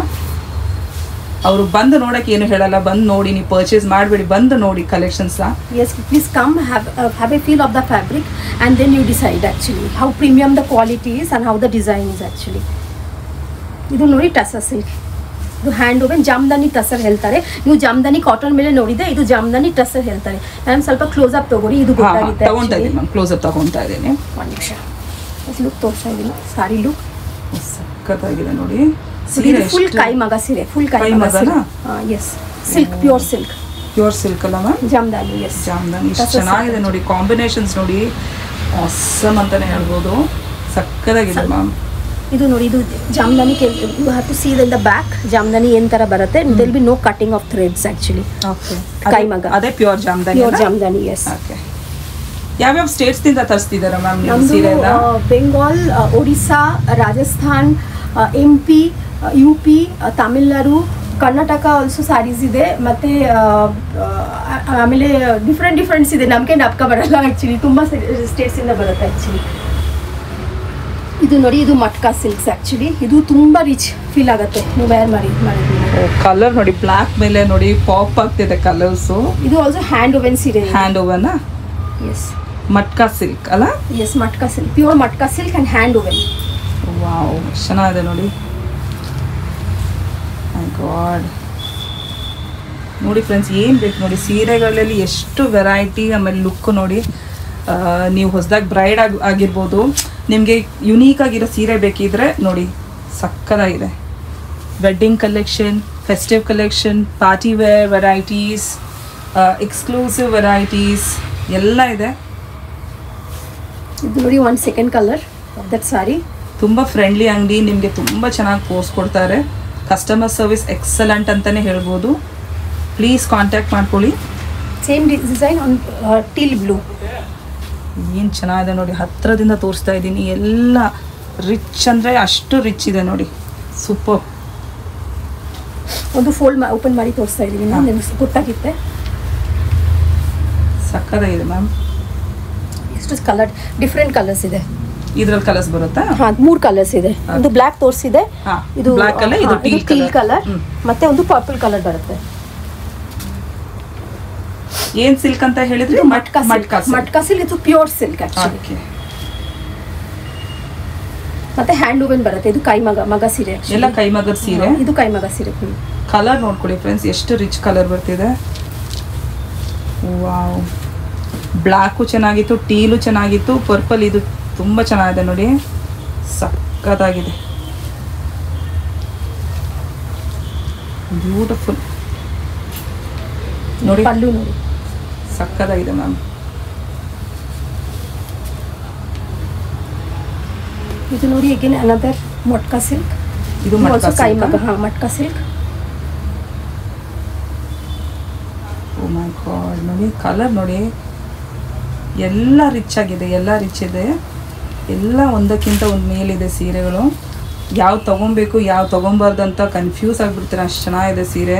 ಅವರು ಬಂದು ನೋಡೋಕ್ಕೆ ಏನು ಹೇಳಲ್ಲ, ಬಂದು ನೋಡಿ, ನೀವು ಪರ್ಚೇಸ್ ಮಾಡಬೇಡಿ, ಬಂದು ನೋಡಿ collections. Yes, please come, have a feel of the fabric and then you decide actually how premium the quality is and how the design is actually. ಇದು ನೋಡಿ ಟಸರ್ ಸಿಲ್ಕ್, ಇದು ಹ್ಯಾಂಡ್ ಓವನ್ ಜಾಮದಾನಿ ಟಸರ್ ಹೇಳ್ತಾರೆ. ನೀವು ಜಾಮದಾನಿ ಕಾಟನ್ ಮೇಲೆ ನೋಡಿದೆ, ಇದು ಜಾಮದಾನಿ ಟಸರ್ ಹೇಳ್ತಾರೆ. ನಾನು ಸ್ವಲ್ಪ ಕ್ಲೋಸ್ ಅಪ್ ತಗೋರಿ, ಇದು ಗೊತ್ತಾಗುತ್ತೆ. ತಗೊಳ್ತಾ ಇದ್ದೀನಿ ಮ್ಯಾಮ್, ಕ್ಲೋಸ್ ಅಪ್ ತಗೊಳ್ತಾ ಇದ್ದೀನಿ. ಒಂದು ನಿಮಿಷ ಲುಕ್ ತೋರಿಸ್ತಾ ಇದ್ದೀನಿ. ಸಾರಿ ಲುಕ್ ಸಕ್ಕತ್ತಾಗಿದೆ ನೋಡಿ. ಫುಲ್ ಕೈಮಗ್ಗ ಸೀರೆ, ಫುಲ್ ಕೈಮಗ್ಗ. Yes, silk, pure silk. Pure silk ಅಲ್ಲ ಮ್ಯಾಮ್? ಜಾಮದಾನಿ. ಎಸ್, ಜಾಮದಾನಿ. ಇಷ್ಟು ಚೆನ್ನಾಗಿದೆ ನೋಡಿ, ಕಾಂಬಿನೇಷನ್ಸ್ ನೋಡಿ, ಆಸಮ್ ಅಂತಾನೆ ಹೇಳ್ಬೋದು. ಸಕ್ಕತ್ತಾಗಿದೆ ಮ್ಯಾಮ್. ಇದು ನೋಡಿ, ಇದು Jamdani. You have to see in the back Jamdani ಏನ್ ತರ ಬರುತ್ತೆ. There be no cutting of threads actually. Okay, ಕೈಮಗ್ಗ. ಅದೇ pure Jamdani. Pure Jamdani. Yes. Okay. ಯಾವ್ಯಾವ ಸ್ಟೇಟ್ಸ್ ನಿಂದ ತರಿಸ್ತಿದ್ದಾರೆ ಮ್ಯಾಮ್ ನೀವು ಸೀರೆ ಎಲ್ಲ? Bengal, Odisha, Rajasthan, MP, UP, Tamil Nadu, Karnataka also saris ಇದೆ. ಮತ್ತು ಆಮೇಲೆ ಡಿಫ್ರೆಂಟ್ಸ್ ಇದೆ. ನಮಗೆ ನಾಪ್ಕ ಬರಲ್ಲ ಆ್ಯಕ್ಚುಲಿ, ತುಂಬ ಸ್ಟೇಟ್ಸಿಂದ ಬರುತ್ತೆ ಆ್ಯಕ್ಚುಲಿ. ಇದು ನೋಡಿ, ಇದು ಮಟ್ಕಾ ಸಿಲ್ಕ್ಸ್ ಆ್ಯಕ್ಚುಲಿ. ಇದು ತುಂಬ ರಿಚ್ ಫೀಲ್ ಆಗುತ್ತೆ ನೀವು ವೇರ್ ಮಾಡಿದ್ದೀವಿ. ಕಲರ್ ನೋಡಿ, ಬ್ಲ್ಯಾಕ್ ಮೇಲೆ ನೋಡಿ ಪಾಪ್ ಆಗ್ತಿದೆ ಕಲರ್ಸು. ಇದು ಆಲ್ಸೋ ಹ್ಯಾಂಡ್ ಓವನ್ ಸೀರೆ. Hand woven? Yes, matka silk ಅಲ್ಲ? Yes, matka silk, pure matka silk and hand woven. Wow, ಚೆನ್ನಾಗಿದೆ ನೋಡಿ. ಮೈ ಗಾಡ್, ನೋಡಿ ಫ್ರೆಂಡ್ಸ್, ಏನು ಬೇಕು ನೋಡಿ ಸೀರೆಗಳಲ್ಲಿ ಎಷ್ಟು ವೆರೈಟಿ. ಆಮೇಲೆ ಲುಕ್ ನೋಡಿ, ನೀವು ಹೊಸದಾಗಿ ಬ್ರೈಡ್ ಆಗಿರ್ಬೋದು, ನಿಮಗೆ ಯುನೀಕ್ ಆಗಿರೋ ಸೀರೆ ಬೇಕಿದ್ರೆ ನೋಡಿ ಸಕ್ಕತ್ತಾಗಿದೆ. Wedding collection, festive collection, party wear varieties, exclusive varieties ಎಲ್ಲ ಇದೆ. ಇದು ನೋಡಿ ಒಂದು ಸೆಕೆಂಡ್ ಕಲರ್ ದಟ್ ಸಾರಿ. ತುಂಬ ಫ್ರೆಂಡ್ಲಿ ಅಂಗಡಿ, ನಿಮಗೆ ತುಂಬ ಚೆನ್ನಾಗಿ ಪೋಸ್ಟ್ ಕೊಡ್ತಾರೆ. ಕಸ್ಟಮರ್ ಸರ್ವಿಸ್ ಎಕ್ಸಲೆಂಟ್ ಅಂತಲೇ ಹೇಳ್ಬೋದು. ಪ್ಲೀಸ್ ಕಾಂಟ್ಯಾಕ್ಟ್ ಮಾಡ್ಕೊಳ್ಳಿ. Same design on teal blue. ಏನು ಚೆನ್ನಾಗಿದೆ ನೋಡಿ, ಹತ್ತಿರದಿಂದ ತೋರಿಸ್ತಾ ಇದ್ದೀನಿ. ಎಲ್ಲ ರಿಚ್ ಅಂದರೆ ಅಷ್ಟು ರಿಚ್ ಇದೆ ನೋಡಿ, ಸೂಪರ್. ಒಂದು ಫೋಲ್ಡ್ ಓಪನ್ ಮಾಡಿ ತೋರಿಸ್ತಾ ಇದ್ದೀನಿ, ನನಗೆ ಗೊತ್ತಾಗಿತ್ತೆ. ಸಕ್ಕತ್ತಾಗಿದೆ ಮ್ಯಾಮ್. ಎಷ್ಟು ಕಲರ್, ಡಿಫ್ರೆಂಟ್ ಕಲರ್ಸ್ ಇದೆ ಇದ್ರಲ್ಲಿ. ಕಲರ್ಸ್ ಬರುತ್ತಾ? ಹಾಂ, 3 ಕಲರ್ಸ್ ಇದೆ. ಒಂದು ಬ್ಲ್ಯಾಕ್ ತೋರಿಸಿದೆ, ಇದು ಬ್ಲ್ಯಾಕ್ ಕಲರ್, ಇದು ಟೀಲ್ ಕಲರ್, ಮತ್ತೆ ಒಂದು ಪರ್ಪಲ್ ಕಲರ್ ಬರುತ್ತೆ. ಏನ್ ಸಿಲ್ಕ್ ಅಂತ ಹೇಳಿದ್ರೆ? ಮಟ್ಕಾ ಸಿಲ್ಕ್. ಇದು ಪ್ಯೂರ್ ಸಿಲ್ಕ್ ಆಕ್ಚುಲಿ. ಮತ್ತೆ ಹ್ಯಾಂಡ್ ಓವನ್ ಬರುತ್ತೆ. ಇದು ಮಗ ಸೀರೆ, ಎಲ್ಲ ಕೈಮಗದ ಸೀರೆ. ಇದು ಕೈಮಗ ಸೀರೆ. ಕಲರ್ ನೋಡ್ಕೊಳ್ಳಿ ಫ್ರೆಂಡ್ಸ್, ಎಷ್ಟು ರಿಚ್ ಕಲರ್ ಬರ್ತಿದೆ. ವಾವ್, ಬ್ಲ್ಯಾಕು ಚೆನ್ನಾಗಿತ್ತು, ಟೀಲು ಚೆನ್ನಾಗಿತ್ತು, ಪರ್ಪಲ್ ಇದು ತುಂಬ ಚೆನ್ನಾಗಿದೆ ನೋಡಿ, ಸಕ್ಕತ್ತಾಗಿದೆ, ಬ್ಯೂಟಿಫುಲ್ ನೋಡಿ. ಪಲ್ಲು ನೋಡಿ ಸಕ್ಕತ್ತಾಗಿದೆ ಮ್ಯಾಮ್. ಇದು ನೋಡಿ ಅಗೇನ್ ಅನದರ್ ಮಟ್ಕಾ ಸಿಲ್ಕ್. ಇದು ಮಟ್ಕಾ ಸಿಲ್ಕ್. ಓ ಮೈ ಗಾಡ್, ನೋಡಿ ಕಲರ್ ನೋಡಿ, ಎಲ್ಲ ರಿಚ್ ಆಗಿದೆ, ಎಲ್ಲ ರಿಚ್ ಇದೆ, ಎಲ್ಲ ಒಂದಕ್ಕಿಂತ ಒಂದು ಮೇಲಿದೆ ಸೀರೆಗಳು. ಯಾವ್ದು ತೊಗೊಬೇಕು ಯಾವ್ದು ತೊಗೊಬಾರ್ದು ಅಂತ ಕನ್ಫ್ಯೂಸ್ ಆಗಿಬಿಡ್ತೀರ, ಅಷ್ಟು ಚೆನ್ನಾಗಿದೆ ಸೀರೆ.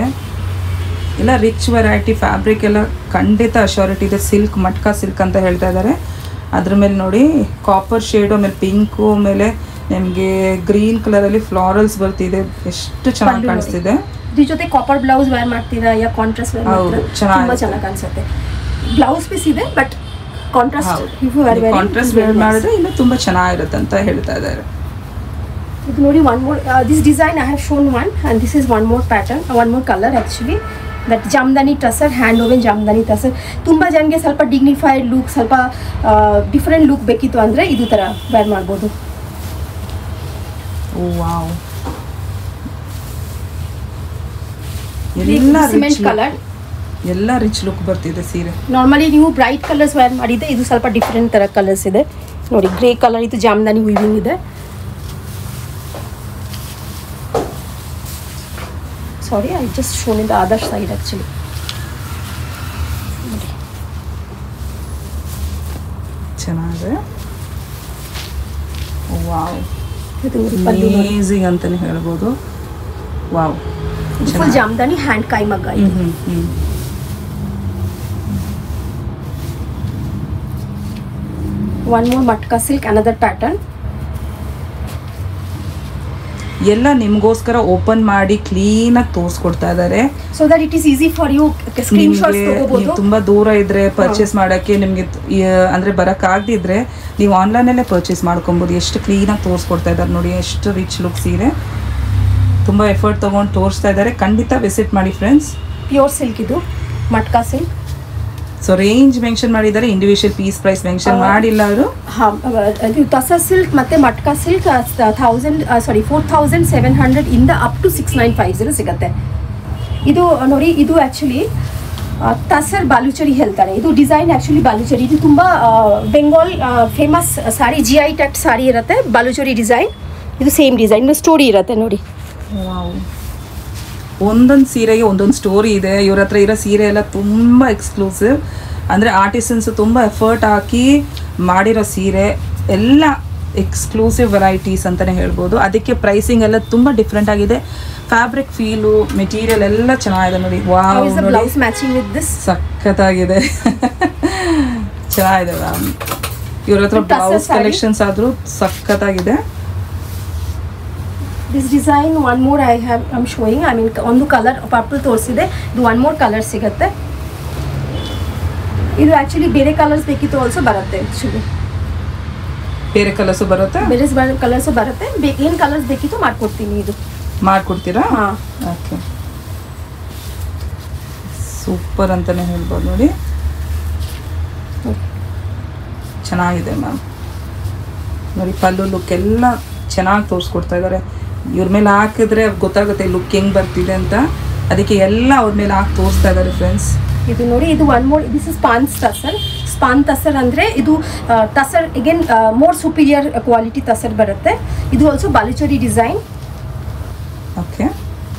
ಎಲ್ಲ ರಿಚ್ ವೆರೈಟಿ, ಫ್ಯಾಬ್ರಿಕ್ ಎಲ್ಲ ಖಂಡಿತ ಅಶ್ಯೂರಿಟಿ ಇದೆ. ಸಿಲ್ಕ್, ಮಟ್ಕಾ ಸಿಲ್ಕ್ ಅಂತ ಹೇಳ್ತಾ ಇದ್ದಾರೆ. ಅದ್ರ ಮೇಲೆ ನೋಡಿ ಕಾಪರ್ ಶೇಡು, ಆಮೇಲೆ ಪಿಂಕು, ಆಮೇಲೆ ನಿಮಗೆ ಗ್ರೀನ್ ಕಲರಲ್ಲಿ ಫ್ಲಾರಲ್ಸ್ ಬರ್ತಿದೆ, ಎಷ್ಟು ಚೆನ್ನಾಗಿ ಕಾಣಿಸ್ತಿದೆ. ಇದ್ರ ಜೊತೆ ಕಾಪರ್ ಬ್ಲೌಸ್ ವೇರ್ ಮಾಡ್ತೀರಾ ಯಾ ಕಾಂಟ್ರಾಸ್ಟ್ ವೇರ್ ಮಾಡ್ತೀರಾ? ತುಂಬಾ ಚೆನ್ನಾಗಿ ಕಾಣಿಸುತ್ತೆ. ಬ್ಲೌಸ್ ಪೀಸ್ ಇದೆ, ಬಟ್ ಕಾಂಟ್ರಾಸ್ಟ್ ವೇರ್ ಮಾಡಿದ್ರೆ ಇನ್ನೂ ತುಂಬ ಚೆನ್ನಾಗಿರುತ್ತೆ ಅಂತ ಹೇಳ್ತಾ ಇದ್ದಾರೆ. ಇದು ನೋಡಿ one more, this design I have shown one and this is one more pattern, one more colour actually. That Jamdani tussar, hand oven Jamdani tussar. ತುಂಬ ಜನಗೆ ಸ್ವಲ್ಪ ಡಿಗ್ನಿಫೈಡ್ ಲುಕ್, ಸ್ವಲ್ಪ ಡಿಫ್ರೆಂಟ್ ಲುಕ್ ಬೇಕಿತ್ತು ಅಂದರೆ ಇದು ಥರ ವೇರ್ ಮಾಡ್ಬೋದು. ವಾವ್, ಎಲ್ಲ ಸಿಮೆಂಟ್ ಕಲರ್, ಎಲ್ಲ ರಿಚ್ ಲುಕ್ ಬರ್ತಿದೆ ಸೀರೆ. ನಾರ್ಮಲಿ ನೀವು ಬ್ರೈಟ್ ಕಲರ್ಸ್ ವೇರ್ ಮಾಡಿದ್ದೆ, ಇದು ಸ್ವಲ್ಪ ಡಿಫ್ರೆಂಟ್ ಥರ ಕಲರ್ಸ್ ಇದೆ ನೋಡಿ. ಗ್ರೇ ಕಲರ್, ಇದು ಜಾಮ್ದಾನಿ ವೀವಿಂಗ್ ಇದೆ. Sorry, I just shown in the other side actually. ಚೆನ್ನಾಗಿದೆ. ವಾವ್, ಅಮೇಜಿಂಗ್ ಅಂತಲೇ ಹೇಳ್ಬೋದು. ವಾವ್, ಫುಲ್ ಜಾಮ್ದಾನಿ ಹ್ಯಾಂಡ್ ಕೈ ಮಗ್ಗ. One more matka silk, another pattern. ಎಲ್ಲ ನಿಮಗೋಸ್ಕರ ಓಪನ್ ಮಾಡಿ ಕ್ಲೀನಾಗಿ ತೋರಿಸ್ಕೊಡ್ತಾ ಇದ್ದಾರೆ. So that it is easy for you screenshots ತಗೋಬಹುದು. ತುಂಬಾ ದೂರ ಇದ್ರೆ ಪರ್ಚೇಸ್ ಮಾಡೋಕ್ಕೆ ನಿಮಗೆ ಅಂದರೆ ಬರೋಕ್ಕಾಗದಿದ್ರೆ ನೀವು ಆನ್ಲೈನಲ್ಲೇ ಪರ್ಚೇಸ್ ಮಾಡ್ಕೊಬೋದು. ಎಷ್ಟು ಕ್ಲೀನಾಗಿ ತೋರಿಸ್ಕೊಡ್ತಾ ಇದ್ದಾರೆ ನೋಡಿ, ಎಷ್ಟು ರಿಚ್ ಲುಕ್ ಸೀರೆ. ತುಂಬ ಎಫರ್ಟ್ ತೊಗೊಂಡು ತೋರಿಸ್ತಾ ಇದ್ದಾರೆ. ಖಂಡಿತ ವಿಸಿಟ್ ಮಾಡಿ ಫ್ರೆಂಡ್ಸ್. ಪ್ಯೂರ್ ಸಿಲ್ಕ್, ಇದು ಮಟ್ಕಾ ಸಿಲ್ಕ್. ಸೊ ರೇಂಜ್ ಮೆನ್ಷನ್ ಮಾಡಿದ್ದಾರೆ, ಇಂಡಿವಿಜುವಲ್ ಪೀಸ್ ಪ್ರೈಸ್ ಮೆನ್ಷನ್ ಮಾಡಿಲ್ಲ ಅವರು. ಇದು ಟಸರ್ ಸಿಲ್ಕ್ ಮತ್ತು ಮಟ್ಕಾ ಸಿಲ್ಕ್ 4700 ಇಂದ ಅಪ್ ಟು 6950 ಸಿಗುತ್ತೆ. ಇದು ನೋಡಿ, ಇದು ಆ್ಯಕ್ಚುಲಿ ಟಸರ್ ಬಾಲುಚರಿ ಹೇಳ್ತಾರೆ. ಇದು ಡಿಸೈನ್ ಆ್ಯಕ್ಚುಲಿ ಬಾಲುಚರಿ. ಇದು ತುಂಬ ಬೆಂಗಾಲ್ ಫೇಮಸ್ ಸಾರಿ, GI ಟ್ಯಾಗ್ ಸಾರಿ ಇರುತ್ತೆ, ಬಾಲುಚರಿ ಡಿಸೈನ್. ಇದು ಸೇಮ್ ಡಿಸೈನ್, ಸ್ಟೋರಿ ಇರುತ್ತೆ ನೋಡಿ. ಒಂದೊಂದು ಸೀರೆಗೆ ಒಂದೊಂದು ಸ್ಟೋರಿ ಇದೆ. ಇವ್ರ ಹತ್ರ ಇರೋ ಸೀರೆ ಎಲ್ಲ ತುಂಬ ಎಕ್ಸ್ಕ್ಲೂಸಿವ್, ಅಂದರೆ ಆರ್ಟಿಸನ್ಸು ತುಂಬ ಎಫರ್ಟ್ ಹಾಕಿ ಮಾಡಿರೋ ಸೀರೆ ಎಲ್ಲ ಎಕ್ಸ್ಕ್ಲೂಸಿವ್ ವೆರೈಟೀಸ್ ಅಂತಲೇ ಹೇಳ್ಬೋದು. ಅದಕ್ಕೆ ಪ್ರೈಸಿಂಗ್ ಎಲ್ಲ ತುಂಬ ಡಿಫ್ರೆಂಟ್ ಆಗಿದೆ. ಫ್ಯಾಬ್ರಿಕ್ ಫೀಲು, ಮೆಟೀರಿಯಲ್ ಎಲ್ಲ ಚೆನ್ನಾಗಿದೆ ನೋಡಿ. Wow, blouse matching with this ಸಖತ್ತಾಗಿದೆ. ಚೆನ್ನಾಗಿದೆ ಮ್ಯಾಮ್. ಇವ್ರ ಹತ್ರ ಬ್ಲೌಸ್ ಕಲೆಕ್ಷನ್ಸ್ ಆದರೂ ಸಖತ್ತಾಗಿದೆ. This design one more I'm showing. I mean ಒಂದು ಕಲರ್ ಪರ್ಪಲ್ ತೋರಿಸಿದೆ, ಇದು ಒನ್ ಮೋರ್ ಕಲರ್ ಸಿಗುತ್ತೆ. ಇದು ಆ್ಯಕ್ಚುಲಿ ಬೇರೆ ಕಲರ್ಸ್ ಬೇಕಿತ್ತು ಆಲ್ಸೋ ಬರುತ್ತೆ. ಆ್ಯಕ್ಚುಲಿ ಬೇರೆ ಕಲರ್ಸು ಬರುತ್ತೆ, ಬೇರೆ ಕಲರ್ಸು ಬರುತ್ತೆ. ಏನು ಕಲರ್ಸ್ ಬೇಕಿತ್ತು ಮಾಡ್ಕೊಡ್ತೀನಿ. ಇದು ಮಾಡ್ಕೊಡ್ತೀರಾ? ಹಾಂ, ಓಕೆ, ಸೂಪರ್ ಅಂತಲೇ ಹೇಳ್ಬೋದು ನೋಡಿ. ಚೆನ್ನಾಗಿದೆ ಮ್ಯಾಮ್. ನೋಡಿ ಪಲ್ಲು ಲುಕ್ ಎಲ್ಲ ಚೆನ್ನಾಗಿ ತೋರಿಸ್ಕೊಡ್ತಾ ಇದ್ದಾರೆ. ಇವ್ರ ಮೇಲೆ ಹಾಕಿದ್ರೆ ಗೊತ್ತಾಗುತ್ತೆ ಲುಕ್ ಹೆಂಗೆ ಬರ್ತಿದೆ ಅಂತ, ಅದಕ್ಕೆ ಎಲ್ಲ ಅವ್ರ ಮೇಲೆ ಹಾಕಿ ತೋರಿಸ್ತಾ ಇದ್ದಾರೆ ಫ್ರೆಂಡ್ಸ್. ಇದು ನೋಡಿ, ಇದು one more, this is spun tussar ಅಂದರೆ ಇದು tussar again more superior quality tussar ಬರುತ್ತೆ. ಇದು ಆಲ್ಸೋ ಬಾಲುಚರಿ ಡಿಸೈನ್. ಓಕೆ,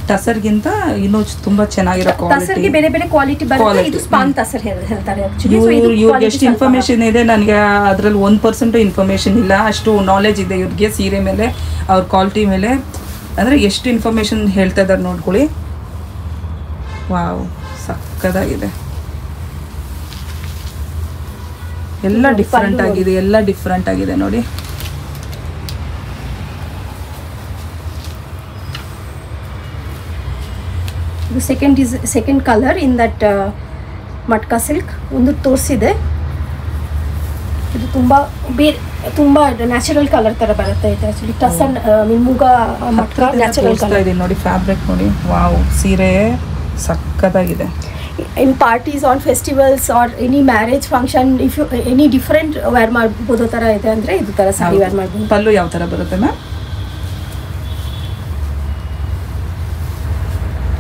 ಟಸರ್ಗಿಂತ ಇನ್ನೂ ತುಂಬ ಚೆನ್ನಾಗಿರೋ ತಸರ್ಗೆ ಬೇರೆ ಬೇರೆ ಕ್ವಾಲಿಟಿ ಬರುತ್ತೆ. ಇದು ಸ್ಪಾನ್ ತಸರ್ ಹೇಳ್ತಾರೆ ಆಕ್ಚುಲಿ. ಇವ್ರಿಗೆ ಎಷ್ಟು ಇನ್ಫಾರ್ಮೇಶನ್ ಇದೆ ನನಗೆ ಅದರಲ್ಲಿ 1% ಇನ್ಫಾರ್ಮೇಶನ್ ಇಲ್ಲ. ಅಷ್ಟು ನಾಲೆಜ್ ಇದೆ ಇವ್ರಿಗೆ ಸೀರೆ ಮೇಲೆ, ಅವ್ರ ಕ್ವಾಲಿಟಿ ಮೇಲೆ. ಅಂದರೆ ಎಷ್ಟು ಇನ್ಫಾರ್ಮೇಶನ್ ಹೇಳ್ತಾ ಇದ್ದಾರೆ ನೋಡ್ಕೊಳ್ಳಿ. ವಾವ್, ಸಕ್ಕದಾಗಿದೆ. ಎಲ್ಲ ಡಿಫ್ರೆಂಟ್ ಆಗಿದೆ, ಎಲ್ಲ ಡಿಫ್ರೆಂಟ್ ಆಗಿದೆ ನೋಡಿ. ಇದು second colour in that matka silk ಒಂದು ತೋರಿಸಿದೆ. ಇದು ತುಂಬ ನ್ಯಾಚುರಲ್ ಕಲರ್ ಥರ ಬರುತ್ತೆ. ಇದು ಆ್ಯಕ್ಚುಲಿ ಟಸನ್ ಮೂಗ ಮಟ್ಕಾ ನ್ಯಾಚುರಲ್ ಕಲರ್ ಇದೆ ನೋಡಿ. ಫ್ಯಾಬ್ರಿಕ್ ನೋಡಿ, ವಾವ್, ಸೀರೆ ಸಕ್ಕದಾಗಿದೆ. In parties, on festivals or any marriage function, if you any different wear ಮಾಡ್ಬೋದು ಥರ ಇದೆ ಅಂದರೆ ಇದು ಥರ ಸಾರಿ ವೇರ್ ಮಾಡ್ಬೋದು. ಪಲ್ಲು ಯಾವ ಥರ ಬರುತ್ತೆ ಮ್ಯಾಮ್?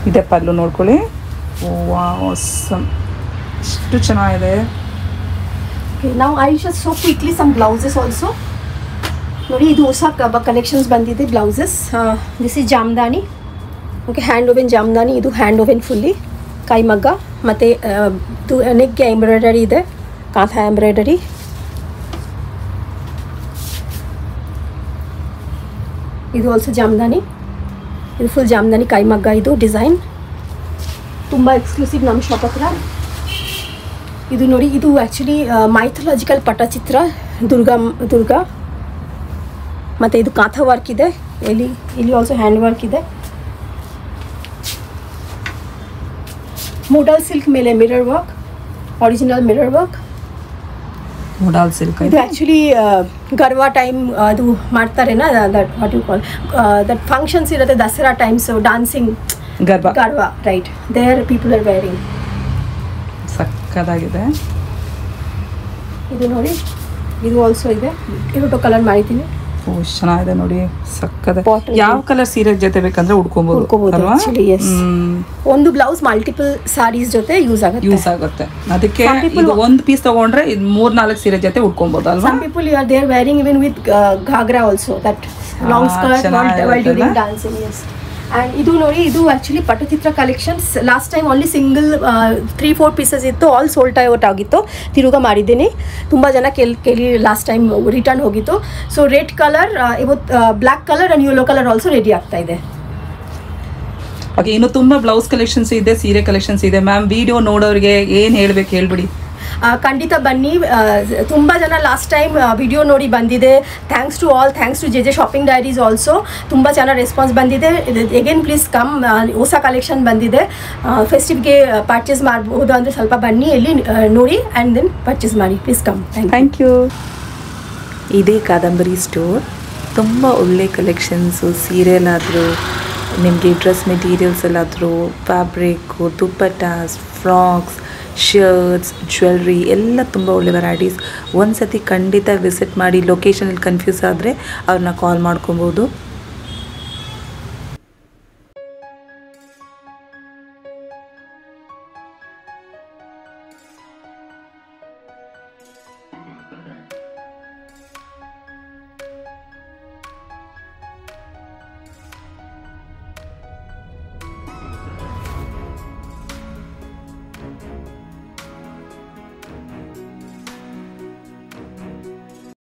ಇದೆ ಪಲ್ಲು ನೋಡ್ಕೊಳ್ಳಿ. ವಾವ್, ಎಷ್ಟು ಚೆನ್ನಾಗಿದೆ. ನಾವು I just so quickly some blouses also ನೋಡಿ. ಇದು ಹೊಸ ಕಲೆಕ್ಷನ್ಸ್ ಬಂದಿದೆ blouses. This is Jamdani. Okay, hand woven Jamdani. ಇದು ಹ್ಯಾಂಡ್ ಓವೆನ್ ಫುಲ್ಲಿ ಕೈಮಗ್ಗ, ಮತ್ತು ನೆಕ್ಗೆ ಎಂಬ್ರಾಯ್ಡರಿ ಇದೆ, ಕಾಂಥಾ ಎಂಬ್ರಾಯ್ಡರಿ. ಇದು ಆಲ್ಸೋ ಜಾಮ್ದಾನಿ. ಇದು ಫುಲ್ ಜಾಮ್ದಾನಿ ಕೈಮಗ್ಗ. ಇದು ಡಿಸೈನ್ ತುಂಬ ಎಕ್ಸ್ಕ್ಲೂಸಿವ್ ನಮ್ಮ ಶಾಪ್ ಹತ್ರ. ಇದು ನೋಡಿ, ಇದು ಆ್ಯಕ್ಚುಲಿ ಮೈಥಾಲಜಿಕಲ್ ಪಟಚಿತ್ರ, ದುರ್ಗಾ. ಮತ್ತು ಇದು ಕಾಂಥಾ ವರ್ಕ್ ಇದೆ. ಇಲ್ಲಿ ಆಲ್ಸೋ ಹ್ಯಾಂಡ್ ವರ್ಕ್ ಇದೆ. ಮೋಡಲ್ ಸಿಲ್ಕ್ ಮೇಲೆ mirror work, original mirror work. Modal silk ಇದು ಆ್ಯಕ್ಚುಲಿ ಗರ್ವಾ ಟೈಮ್ ಅದು ಮಾಡ್ತಾರೇನಾ, that what you call that functions ಇರುತ್ತೆ Dasara times, dancing Garba, right, there people are wearing. ಸಕ್ಕದಾಗಿದೆ. ಇದು ನೋಡಿ, ಇದು ಆಲ್ಸೋ ಇದೆ. ಎರಡು ಕಲರ್ ಮಾಡಿದ್ದೀನಿ. ಚೆನ್ನಾಗಿದೆ ನೋಡಿ, ಸಕ್ಕದ. ಯಾವ ಕಲರ್ ಸೀರೆ ಜೊತೆ ಬೇಕಂದ್ರೆ ಉಡ್ಕೊಬಹುದು. ಒಂದು ಬ್ಲೌಸ್ ಮಲ್ಟಿಪಲ್ ಸಾರೀಸ್ ಜೊತೆ ಯೂಸ್ ಆಗುತ್ತೆ. ಅದಕ್ಕೆ ಇದು ಒಂದು ಪೀಸ್ ತಗೊಂಡ್ರೆ 3-4 ಸೀರೆ ಜೊತೆ ಉಡ್ಕೊಬಹುದು ಅಲ್ವಾ? Some people are there wearing even with ghagra also, that long skirt while during dancing. Yes. And ಇದು ನೋಡಿ, ಇದು actually Pattachitra collections. Last time only single 3-4 pieces ಇತ್ತು, ಆಲ್ ಸೋಲ್ಡ್ ಔಟ್ ಆಗಿತ್ತು. ತಿರುಗ ಮಾಡಿದ್ದೀನಿ. ತುಂಬ ಜನ ಕೇಳಿ ಲಾಸ್ಟ್ ಟೈಮ್ ರಿಟರ್ನ್ ಹೋಗಿತ್ತು. ಸೊ ರೆಡ್ ಕಲರ್, ಇವತ್ತು black colour and yellow colour also ready ಆಗ್ತಾ ಇದೆ. ಓಕೆ, ಇನ್ನು ತುಂಬ ಬ್ಲೌಸ್ ಕಲೆಕ್ಷನ್ಸ್ ಇದೆ, ಸೀರೆ ಕಲೆಕ್ಷನ್ಸ್ ಇದೆ. ಮ್ಯಾಮ್, ವಿಡಿಯೋ ನೋಡೋರಿಗೆ ಏನು ಹೇಳ್ಬೇಕು ಹೇಳ್ಬಿಡಿ. ಖಂಡಿತ ಬನ್ನಿ. ತುಂಬ ಜನ ಲಾಸ್ಟ್ ಟೈಮ್ ವಿಡಿಯೋ ನೋಡಿ ಬಂದಿದೆ. Thanks to all, thanks to J shopping diaries also. ತುಂಬ ಚೆನ್ನಾಗಿ ರೆಸ್ಪಾನ್ಸ್ ಬಂದಿದೆ. Again please come. ಹೊಸ ಕಲೆಕ್ಷನ್ ಬಂದಿದೆ. ಫೆಸ್ಟಿವ್ಗೆ ಪರ್ಚೇಸ್ ಮಾಡ್ಬೋದು ಅಂದರೆ ಸ್ವಲ್ಪ ಬನ್ನಿ, ಇಲ್ಲಿ ನೋಡಿ ಆ್ಯಂಡ್ ದೆನ್ ಪರ್ಚೇಸ್ ಮಾಡಿ. Please come. Thank you. ಇದೇ ಕಾದಂಬರಿ ಸ್ಟೋರ್. ತುಂಬ ಒಳ್ಳೆ ಕಲೆಕ್ಷನ್ಸು, ಸೀರೆಲಾದರೂ, ನಿಮಗೆ ಡ್ರೆಸ್ ಮೆಟೀರಿಯಲ್ಸ್ ಎಲ್ಲಾದರೂ, fabric, dupattas, frocks, shirts, jewellery ಎಲ್ಲ ತುಂಬ ಒಳ್ಳೆ ವೆರೈಟೀಸ್. ಒಂದು ಸತಿ ಖಂಡಿತ ವಿಸಿಟ್ ಮಾಡಿ. ಲೊಕೇಶನಲ್ಲಿ ಕನ್ಫ್ಯೂಸ್ ಆದರೆ ಅವ್ರನ್ನ ಕಾಲ್ ಮಾಡ್ಕೊಬೋದು.